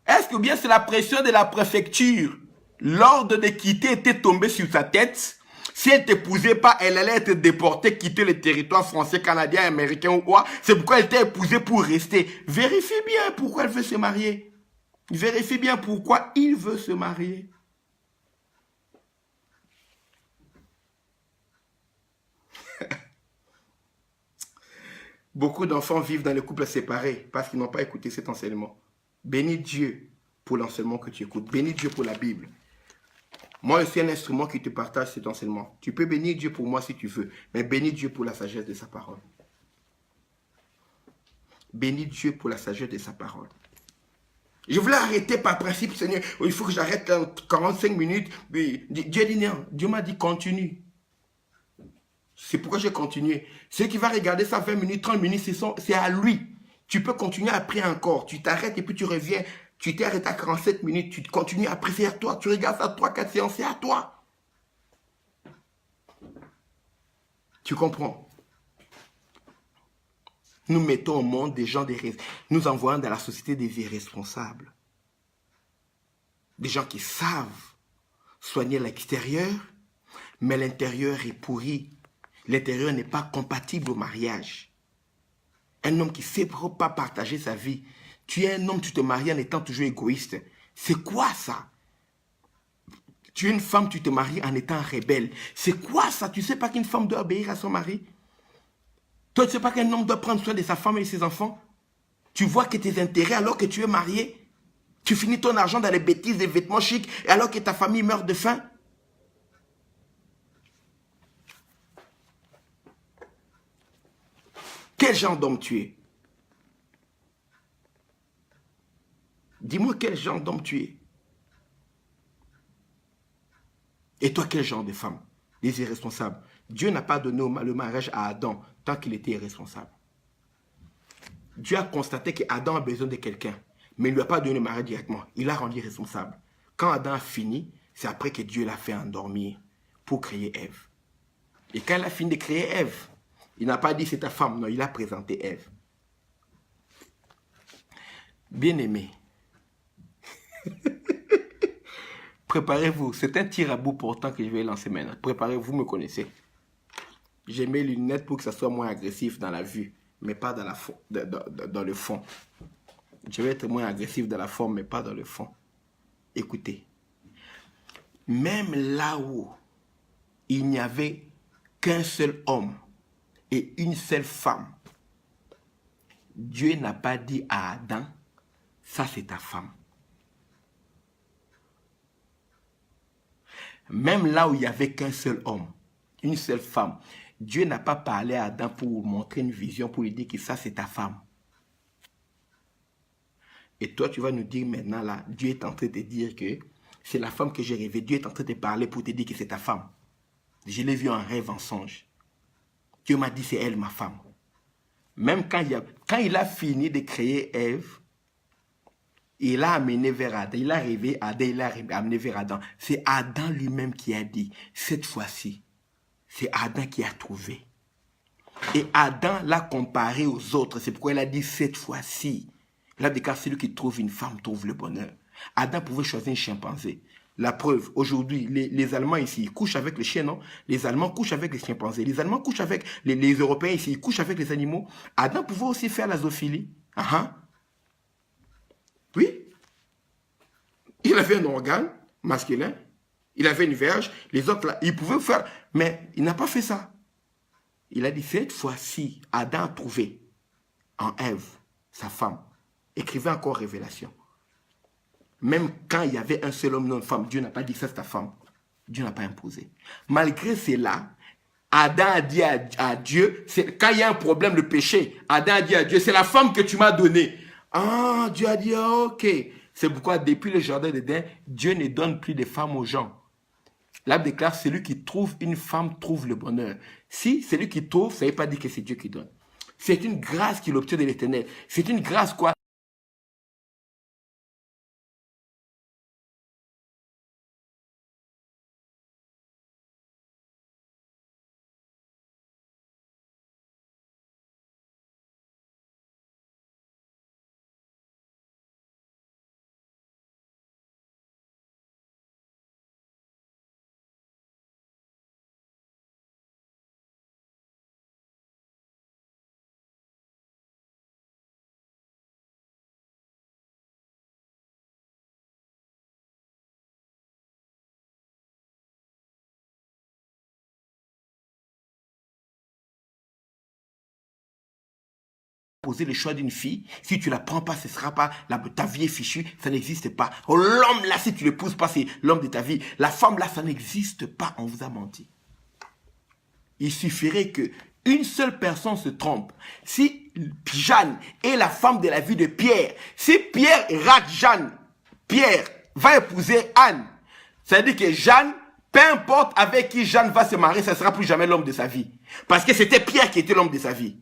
est-ce que bien c'est la pression de la préfecture. L'ordre de quitter était tombé sur sa tête. Si elle ne t'épousait pas, elle allait être déportée, quitter le territoire français, canadien, américain ou quoi. C'est pourquoi elle t'a épousé pour rester. Vérifie bien pourquoi elle veut se marier. Vérifie bien pourquoi il veut se marier. Beaucoup d'enfants vivent dans les couples séparés parce qu'ils n'ont pas écouté cet enseignement. Bénis Dieu pour l'enseignement que tu écoutes. Bénis Dieu pour la Bible. Moi, je suis un instrument qui te partage cet enseignement. Tu peux bénir Dieu pour moi si tu veux, mais bénis Dieu pour la sagesse de sa parole. Bénis Dieu pour la sagesse de sa parole. Je voulais arrêter par principe, Seigneur. Il faut que j'arrête 45 minutes. Dieu dit non. Dieu m'a dit continue. C'est pourquoi j'ai continué. Celui qui va regarder ça 20 minutes, 30 minutes, c'est à lui. Tu peux continuer après encore. Tu t'arrêtes et puis tu reviens. Tu t'es arrêté à 47 minutes. Tu continues après, c'est à toi. Tu regardes ça 3-4 séances, c'est à toi. Tu comprends? Nous mettons au monde des gens, nous envoyons dans la société des irresponsables. Des gens qui savent soigner l'extérieur, mais l'intérieur est pourri. L'intérieur n'est pas compatible au mariage. Un homme qui ne sait pas partager sa vie. Tu es un homme, tu te maries en étant toujours égoïste. C'est quoi ça? Tu es une femme, tu te maries en étant rebelle. C'est quoi ça? Tu ne sais pas qu'une femme doit obéir à son mari? Toi, tu ne sais pas qu'un homme doit prendre soin de sa femme et de ses enfants? Tu vois que tes intérêts alors que tu es marié? Tu finis ton argent dans les bêtises, des vêtements chics, et alors que ta famille meurt de faim? Quel genre d'homme tu es? Dis-moi quel genre d'homme tu es. Et toi, quel genre de femme? Les irresponsables. Dieu n'a pas donné le mariage à Adam tant qu'il était irresponsable. Dieu a constaté qu'Adam a besoin de quelqu'un, mais il ne lui a pas donné le mariage directement. Il l'a rendu responsable. Quand Adam a fini, c'est après que Dieu l'a fait endormir pour créer Ève. Et quand il a fini de créer Ève, il n'a pas dit c'est ta femme, non, il a présenté Ève. Bien-aimé, préparez-vous. C'est un tir à bout portant que je vais lancer maintenant. Préparez-vous, vous me connaissez. J'ai mes lunettes pour que ça soit moins agressif dans la vue, mais pas dans, dans le fond. Je vais être moins agressif dans la forme, mais pas dans le fond. Écoutez, même là où il n'y avait qu'un seul homme et une seule femme, Dieu n'a pas dit à Adam, ça c'est ta femme. Même là où il n'y avait qu'un seul homme, une seule femme, Dieu n'a pas parlé à Adam pour montrer une vision, pour lui dire que ça c'est ta femme. Et toi tu vas nous dire maintenant là, Dieu est en train de dire que c'est la femme que j'ai rêvée. Dieu est en train de parler pour te dire que c'est ta femme. Je l'ai vue en rêve, en songe. Dieu m'a dit c'est elle ma femme. Même quand il a fini de créer Ève, il l'a amené vers Adam. Il a rêvé Adam, il l'a amené vers Adam. C'est Adam lui-même qui a dit, cette fois-ci, c'est Adam qui a trouvé. Et Adam l'a comparé aux autres. C'est pourquoi il a dit, cette fois-ci. Il a dit, car celui qui trouve une femme trouve le bonheur. Adam pouvait choisir un chimpanzé. La preuve, aujourd'hui, les Allemands ici, ils couchent avec les chiens, non? Les Allemands couchent avec les chimpanzés. Les Allemands couchent avec les Européens ici, ils couchent avec les animaux. Adam pouvait aussi faire la zoophilie. Oui. Il avait un organe masculin. Il avait une verge. Les autres, là, ils pouvaient faire. Mais il n'a pas fait ça. Il a dit, cette fois-ci, Adam a trouvé en Ève, sa femme. Écrivez encore Révélation. Même quand il y avait un seul homme, non une femme, Dieu n'a pas dit que ça c'est ta femme. Dieu n'a pas imposé. Malgré cela, Adam a dit à Dieu, quand il y a un problème, le péché, Adam a dit à Dieu, c'est la femme que tu m'as donnée. Ah, Dieu a dit, ok. C'est pourquoi depuis le jardin d'Éden, Dieu ne donne plus de femmes aux gens. La Bible déclare, celui qui trouve une femme trouve le bonheur. Si celui qui trouve, ça ne veut pas dire que c'est Dieu qui donne. C'est une grâce qu'il obtient de l'Éternel. C'est une grâce quoi? poser le choix d'une fille. Si tu la prends pas, ce sera pas, ta vie est fichue, ça n'existe pas. Oh, l'homme là, si tu le pousses pas, c'est l'homme de ta vie. La femme là, ça n'existe pas, on vous a menti. Il suffirait que une seule personne se trompe. Si Jeanne est la femme de la vie de Pierre, si Pierre rate Jeanne, Pierre va épouser Anne, ça veut dire que Jeanne, peu importe avec qui Jeanne va se marier, ça ne sera plus jamais l'homme de sa vie. Parce que c'était Pierre qui était l'homme de sa vie.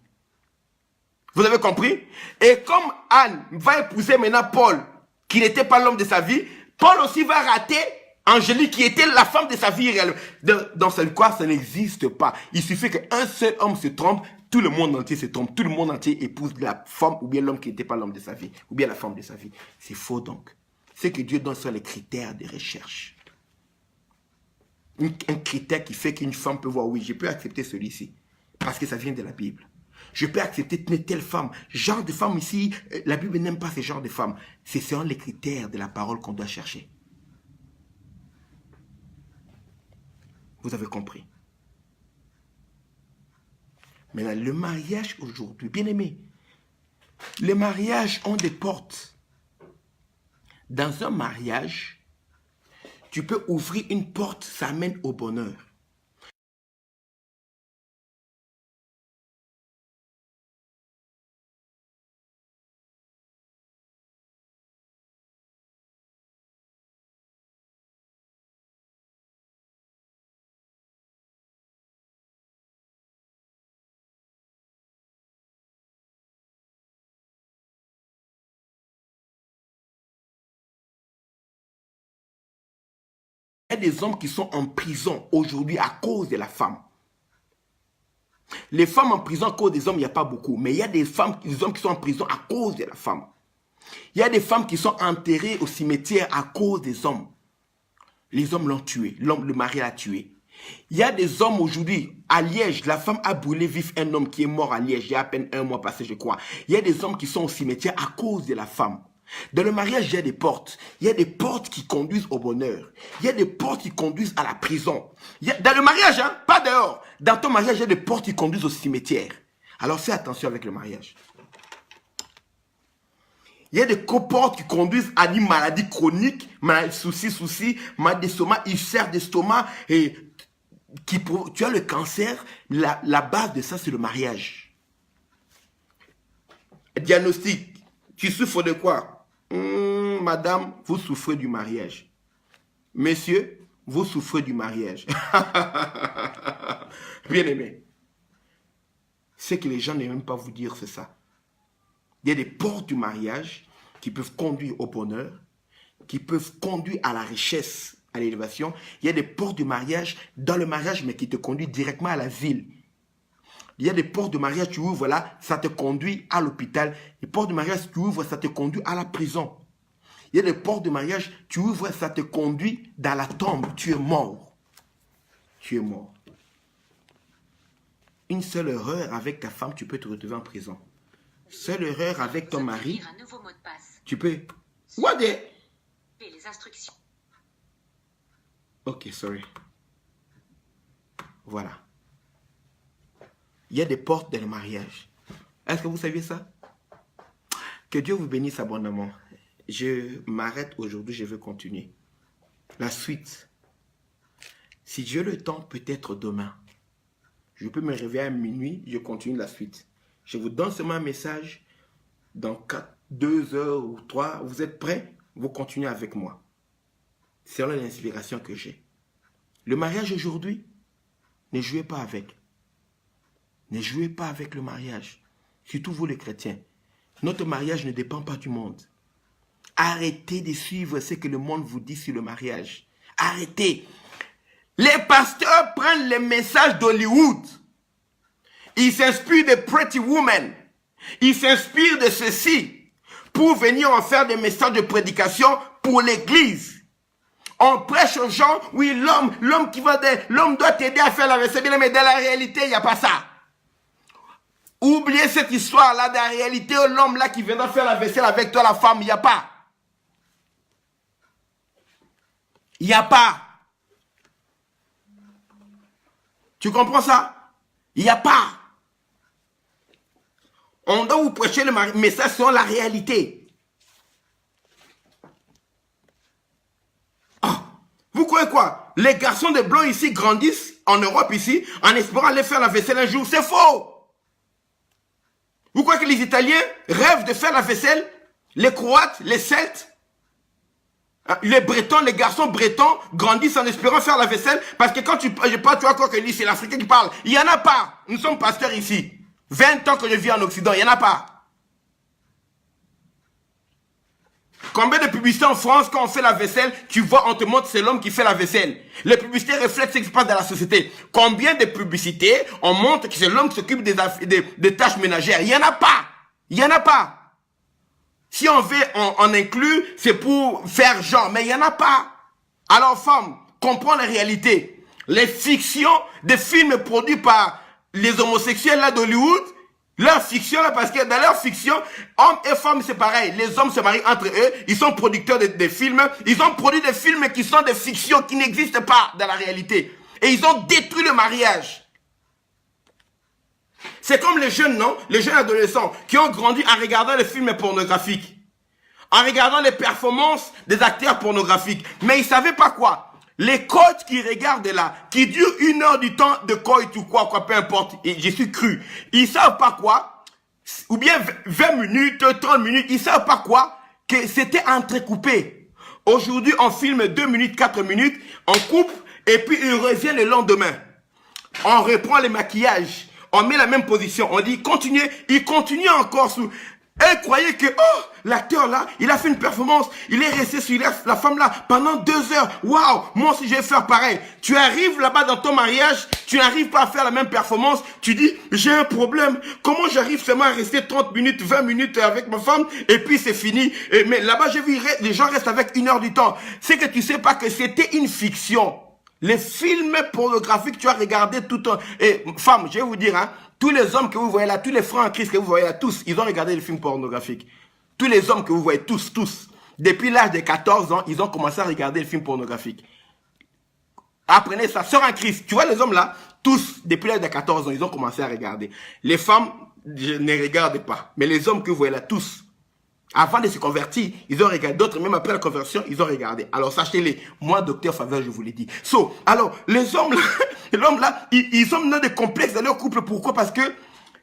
Vous avez compris? Et comme Anne va épouser maintenant Paul, qui n'était pas l'homme de sa vie, Paul aussi va rater Angélique, qui était la femme de sa vie réelle. Dans ce cas, ça n'existe pas. Il suffit qu'un seul homme se trompe, tout le monde entier se trompe. Tout le monde entier épouse la femme ou bien l'homme qui n'était pas l'homme de sa vie, ou bien la femme de sa vie. C'est faux donc. Ce que Dieu donne sont les critères de recherche. Un critère qui fait qu'une femme peut voir, oui, je peux accepter celui-ci, parce que ça vient de la Bible. Je peux accepter telle femme. Genre de femme ici, la Bible n'aime pas ce genre de femme. C'est selon les critères de la parole qu'on doit chercher. Vous avez compris. Maintenant, le mariage aujourd'hui, bien aimé, les mariages ont des portes. Dans un mariage, tu peux ouvrir une porte, ça amène au bonheur. Il y a des hommes qui sont en prison aujourd'hui à cause de la femme. Les femmes en prison à cause des hommes, il n'y a pas beaucoup. Mais il y a des hommes qui sont en prison à cause de la femme. Il y a des femmes qui sont enterrées au cimetière à cause des hommes. Les hommes l'ont tué. Le mari l'a tué. Il y a des hommes aujourd'hui, à Liège, la femme a brûlé vif un homme qui est mort à Liège. Il y a à peine un mois passé, je crois. Il y a des hommes qui sont au cimetière à cause de la femme. Dans le mariage, il y a des portes. Il y a des portes qui conduisent au bonheur. Il y a des portes qui conduisent à la prison. Dans le mariage, hein, pas dehors. Dans ton mariage, il y a des portes qui conduisent au cimetière. Alors fais attention avec le mariage. Il y a des portes qui conduisent à une maladie chronique, souci, mal d'estomac, ulcère d'estomac, et tu as le cancer. La base de ça, c'est le mariage. Diagnostic. Tu souffres de quoi? Madame, vous souffrez du mariage. Monsieur, vous souffrez du mariage. Bien aimé. Ce que les gens n'aiment même pas vous dire, c'est ça. Il y a des portes du mariage qui peuvent conduire au bonheur, qui peuvent conduire à la richesse, à l'élévation. Il y a des portes du mariage dans le mariage, mais qui te conduisent directement à la ville. Il y a des portes de mariage, tu ouvres là, ça te conduit à l'hôpital. Les portes de mariage, tu ouvres, ça te conduit à la prison. Il y a des portes de mariage, tu ouvres, ça te conduit dans la tombe. Tu es mort. Tu es mort. Une seule erreur avec ta femme, tu peux te retrouver en prison. Seule erreur avec ton mari, un nouveau mot de passe. tu peux... What the... Et les instructions. Ok, sorry. Voilà. Il y a des portes dans le mariage. Est-ce que vous saviez ça? Que Dieu vous bénisse abondamment. Je m'arrête aujourd'hui, je veux continuer. La suite. Si Dieu le temps, peut-être demain. Je peux me réveiller à minuit, je continue la suite. Je vous donne seulement un message. Dans 2 heures ou 3, vous êtes prêts? Vous continuez avec moi. C'est l'inspiration que j'ai. Le mariage aujourd'hui, ne jouez pas avec. Ne jouez pas avec le mariage. Surtout vous les chrétiens. Notre mariage ne dépend pas du monde. Arrêtez de suivre ce que le monde vous dit sur le mariage. Arrêtez. Les pasteurs prennent les messages d'Hollywood. Ils s'inspirent de Pretty Woman. Ils s'inspirent de ceci pour venir en faire des messages de prédication pour l'église. On prêche aux gens, oui, l'homme doit t'aider à faire la vaisselle, mais dans la réalité, il n'y a pas ça. Oubliez cette histoire-là, dans la réalité, l'homme là qui viendra faire la vaisselle avec toi, la femme, il n'y a pas. Il n'y a pas. Tu comprends ça? Il n'y a pas. On doit vous prêcher le message sur la réalité. Ah, vous croyez quoi? Les garçons de blancs ici grandissent en Europe ici en espérant aller faire la vaisselle un jour. C'est faux. Vous croyez que les Italiens rêvent de faire la vaisselle? Les Croates, les Celtes, les Bretons, les garçons bretons grandissent en espérant faire la vaisselle parce que quand tu parles, tu vois quoi que c'est l'Africain qui parle. Il n'y en a pas. Nous sommes pasteurs ici. 20 ans que je vis en Occident, il n'y en a pas. Combien de publicités en France, quand on fait la vaisselle, tu vois, on te montre c'est l'homme qui fait la vaisselle. Les publicités reflètent ce qui se passe dans la société. Combien de publicités, on montre que c'est l'homme qui s'occupe des tâches ménagères. Il n'y en a pas. Il n'y en a pas. Si on veut, on inclut, c'est pour faire genre, mais il n'y en a pas. Alors, femmes, comprends la réalité. Les fictions des films produits par les homosexuels là d'Hollywood, leur fiction là, parce que dans leur fiction, hommes et femmes c'est pareil. Les hommes se marient entre eux, ils sont producteurs de films, ils ont produit des films qui sont des fictions qui n'existent pas dans la réalité. Et ils ont détruit le mariage. C'est comme les jeunes, non? Les jeunes adolescents qui ont grandi en regardant les films pornographiques, en regardant les performances des acteurs pornographiques. Mais ils ne savaient pas quoi. Les coachs qui regardent là, qui durent 1 heure du temps de coach ou quoi, peu importe, et je suis cru, ils ne savent pas quoi, ou bien 20 minutes, 30 minutes, ils ne savent pas quoi, que c'était entrecoupé. Aujourd'hui, on filme 2 minutes, 4 minutes, on coupe, et puis il revient le lendemain. On reprend les maquillages. On met la même position, on dit continuez, il continue encore sous. Elle croyait que, oh, l'acteur là, il a fait une performance, il est resté sur la femme là pendant 2 heures. Waouh, moi aussi je vais faire pareil. Tu arrives là-bas dans ton mariage, tu n'arrives pas à faire la même performance, tu dis, j'ai un problème. Comment j'arrive seulement à rester 30 minutes, 20 minutes avec ma femme, et puis c'est fini. Mais là-bas, j'ai vu, les gens restent avec 1 heure du temps. C'est que tu sais pas que c'était une fiction. Les films pornographiques, tu as regardé tout un... Et femmes, je vais vous dire, hein, tous les hommes que vous voyez là, tous les frères en Christ que vous voyez là, tous, ils ont regardé les films pornographiques. Tous les hommes que vous voyez, tous. Depuis l'âge de 14 ans, ils ont commencé à regarder les films pornographiques. Apprenez ça, sœurs en Christ. Tu vois les hommes là, tous, depuis l'âge de 14 ans, ils ont commencé à regarder. Les femmes, je ne regardent pas. Mais les hommes que vous voyez là, tous, avant de se convertir, ils ont regardé. D'autres, même après la conversion, ils ont regardé. Alors, sachez-les. Moi, docteur Faveur, je vous l'ai dit. Alors, les hommes là, l'homme là, ils ont maintenant des complexes dans leur couple. Pourquoi? Parce que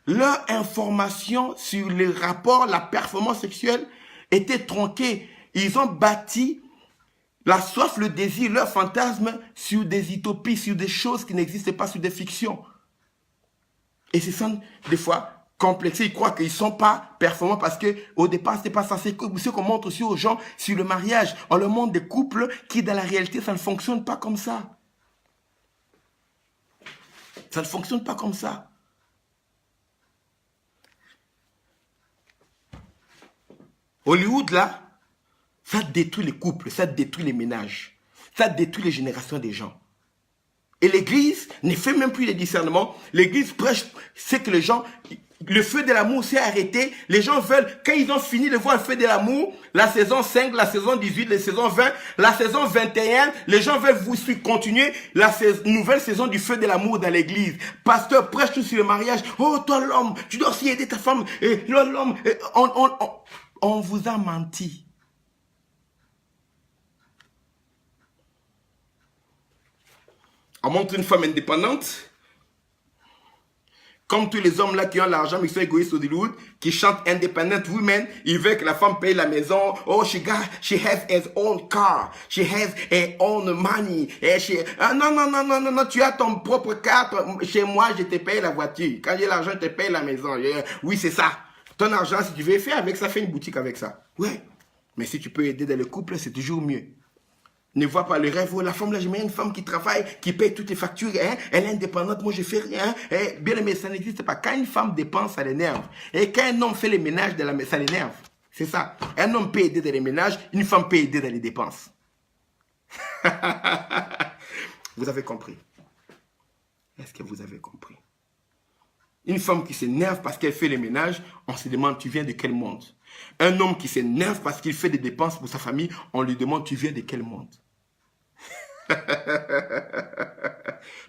leur information sur les rapports, la performance sexuelle était tronquée. Ils ont bâti la soif, le désir, leur fantasme sur des utopies, sur des choses qui n'existent pas, sur des fictions. Et c'est ça, des fois, complexés, ils croient qu'ils ne sont pas performants parce qu'au départ, ce n'est pas ça. C'est ce qu'on montre aussi aux gens sur le mariage. On leur montre des couples qui, dans la réalité, ça ne fonctionne pas comme ça. Ça ne fonctionne pas comme ça. Hollywood, là, ça détruit les couples, ça détruit les ménages, ça détruit les générations des gens. Et l'Église ne fait même plus les discernements. L'Église prêche ce que les gens... Le feu de l'amour s'est arrêté. Les gens veulent, quand ils ont fini de voir le feu de l'amour, la saison 5, la saison 18, la saison 20, la saison 21, les gens veulent vous continuer la nouvelle saison du feu de l'amour dans l'église. Pasteur, prêche tout sur le mariage. Oh, toi l'homme, tu dois aussi aider ta femme. Et l'homme, on vous a menti. On montre une femme indépendante. Comme tous les hommes là qui ont l'argent, mais qui sont égoïstes au Hollywood, qui chantent Independent Women, ils veulent que la femme paye la maison. Oh, she has her own car. She has her own money. Non, tu as ton propre carte. Chez moi, je te paye la voiture. Quand j'ai l'argent, je te paye la maison. Oui, c'est ça. Ton argent, si tu veux faire avec ça, fais une boutique avec ça. Ouais. Mais si tu peux aider dans le couple, c'est toujours mieux. Ne vois pas le rêve. Oh, la femme là, j'aime une femme qui travaille, qui paye toutes les factures. Hein? Elle est indépendante, moi je fais rien. Hein? Bien aimé, ça n'existe pas. Quand une femme dépense, ça l'énerve. Et quand un homme fait les ménages, ça l'énerve. C'est ça. Un homme peut aider dans les ménages, une femme peut aider dans les dépenses. Vous avez compris? Est-ce que vous avez compris? Une femme qui s'énerve parce qu'elle fait les ménages, on se demande, tu viens de quel monde? Un homme qui s'énerve parce qu'il fait des dépenses pour sa famille, on lui demande, tu viens de quel monde?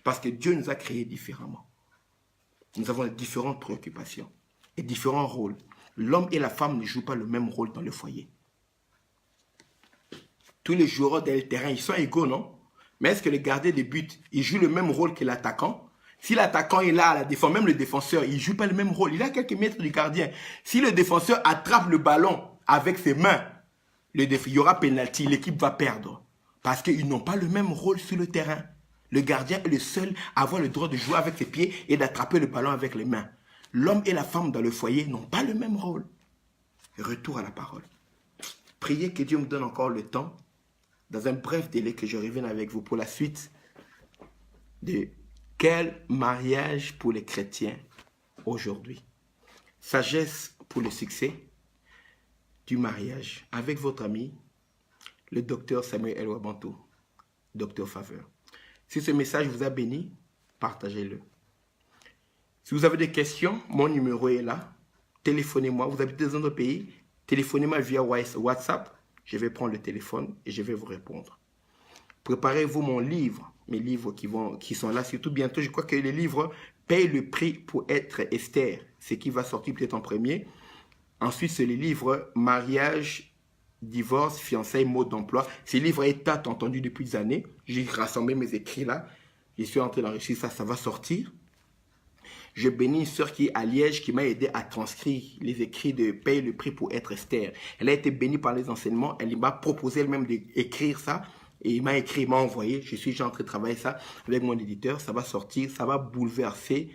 Parce que Dieu nous a créés différemment. Nous avons différentes préoccupations. et différents rôles. L'homme et la femme ne jouent pas le même rôle dans le foyer. Tous les joueurs dans le terrain, ils sont égaux, non? Mais est-ce que le gardien de but, il joue le même rôle que l'attaquant? Si l'attaquant est là à la défense, même le défenseur, il ne joue pas le même rôle. Il a quelques mètres du gardien. Si le défenseur attrape le ballon avec ses mains, il y aura pénalty, l'équipe va perdre. Parce qu'ils n'ont pas le même rôle sur le terrain. Le gardien est le seul à avoir le droit de jouer avec ses pieds et d'attraper le ballon avec les mains. L'homme et la femme dans le foyer n'ont pas le même rôle. Retour à la parole. Priez que Dieu me donne encore le temps, dans un bref délai, que je revienne avec vous pour la suite de quel mariage pour les chrétiens aujourd'hui. Sagesse pour le succès du mariage avec votre ami, le docteur Samuel El Wabantou, docteur Faveur. Si ce message vous a béni, partagez-le. Si vous avez des questions, mon numéro est là. Téléphonez-moi. Vous habitez dans un autre pays, téléphonez-moi via WhatsApp. Je vais prendre le téléphone et je vais vous répondre. Préparez-vous mon livre, mes livres qui sont là. Surtout bientôt, je crois que les livres payent le prix pour être Esther. Ce qui va sortir peut-être en premier. Ensuite, c'est les livres mariage, divorce, fiançailles, mode d'emploi. Ces livres étaient entendus depuis des années. J'ai rassemblé mes écrits là. Je suis en train d'enregistrer ça, ça va sortir. Je bénis une sœur qui est à Liège, qui m'a aidé à transcrire les écrits de Paye le prix pour être Esther. Elle a été bénie par les enseignements. Elle m'a proposé elle-même d'écrire ça. Et il m'a écrit, il m'a envoyé. Je suis en train de travailler ça avec mon éditeur. Ça va sortir, ça va bouleverser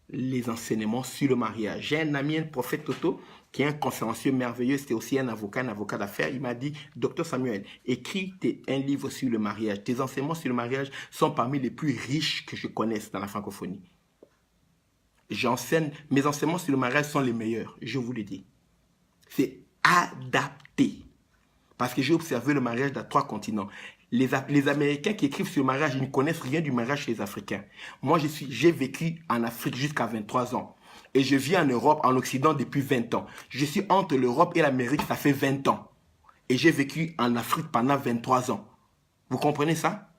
les enseignements sur le mariage. J'ai un ami, un prophète Toto, qui est un conférencier merveilleux. C'était aussi un avocat d'affaires. Il m'a dit, Docteur Samuel, écris un livre sur le mariage. Tes enseignements sur le mariage sont parmi les plus riches que je connaisse dans la francophonie. J'enseigne, mes enseignements sur le mariage sont les meilleurs, je vous le dis. C'est adapté. Parce que j'ai observé le mariage dans 3 continents. Les Américains qui écrivent sur le mariage, ils ne connaissent rien du mariage chez les Africains. Moi, j'ai vécu en Afrique jusqu'à 23 ans. Et je vis en Europe, en Occident, depuis 20 ans. Je suis entre l'Europe et l'Amérique, ça fait 20 ans. Et j'ai vécu en Afrique pendant 23 ans. Vous comprenez ça?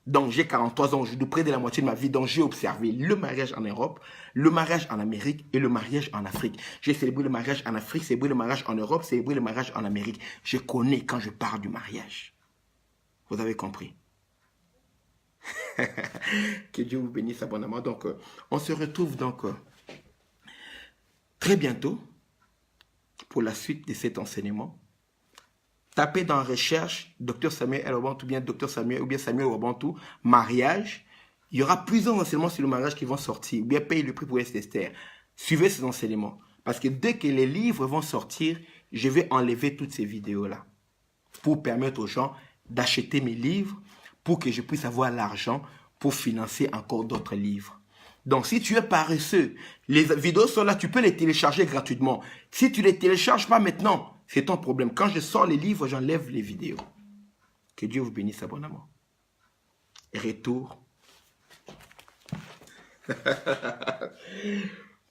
Donc, j'ai 43 ans, je suis près de la moitié de ma vie. Donc, j'ai observé le mariage en Europe, le mariage en Amérique et le mariage en Afrique. J'ai célébré le mariage en Afrique, célébré le mariage en Europe, célébré le mariage en Amérique. Je connais quand je parle du mariage. Vous avez compris? Que Dieu vous bénisse abondamment. Donc, on se retrouve donc très bientôt pour la suite de cet enseignement. Tapez dans recherche Dr Samuel El Wabantou, bien Dr Samuel ou bien Samuel Wabantou, mariage. Il y aura plusieurs enseignements sur le mariage qui vont sortir. Ou bien paye le prix pour Esther. Suivez ces enseignements. Parce que dès que les livres vont sortir, je vais enlever toutes ces vidéos-là. Pour permettre aux gens d'acheter mes livres, pour que je puisse avoir l'argent pour financer encore d'autres livres. Donc, si tu es paresseux, les vidéos sont là, tu peux les télécharger gratuitement. Si tu ne les télécharges pas maintenant, c'est ton problème. Quand je sors les livres, j'enlève les vidéos. Que Dieu vous bénisse abondamment. Retour.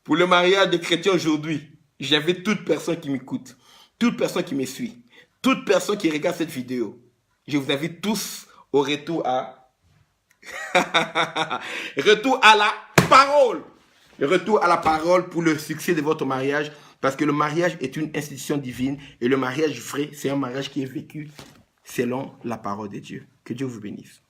Pour le mariage des chrétiens aujourd'hui, j'invite toute personne qui m'écoute, toute personne qui me suit, toute personne qui regarde cette vidéo. Je vous invite tous au retour à... retour à la parole. Retour à la parole pour le succès de votre mariage. Parce que le mariage est une institution divine. Et le mariage vrai, c'est un mariage qui est vécu selon la parole de Dieu. Que Dieu vous bénisse.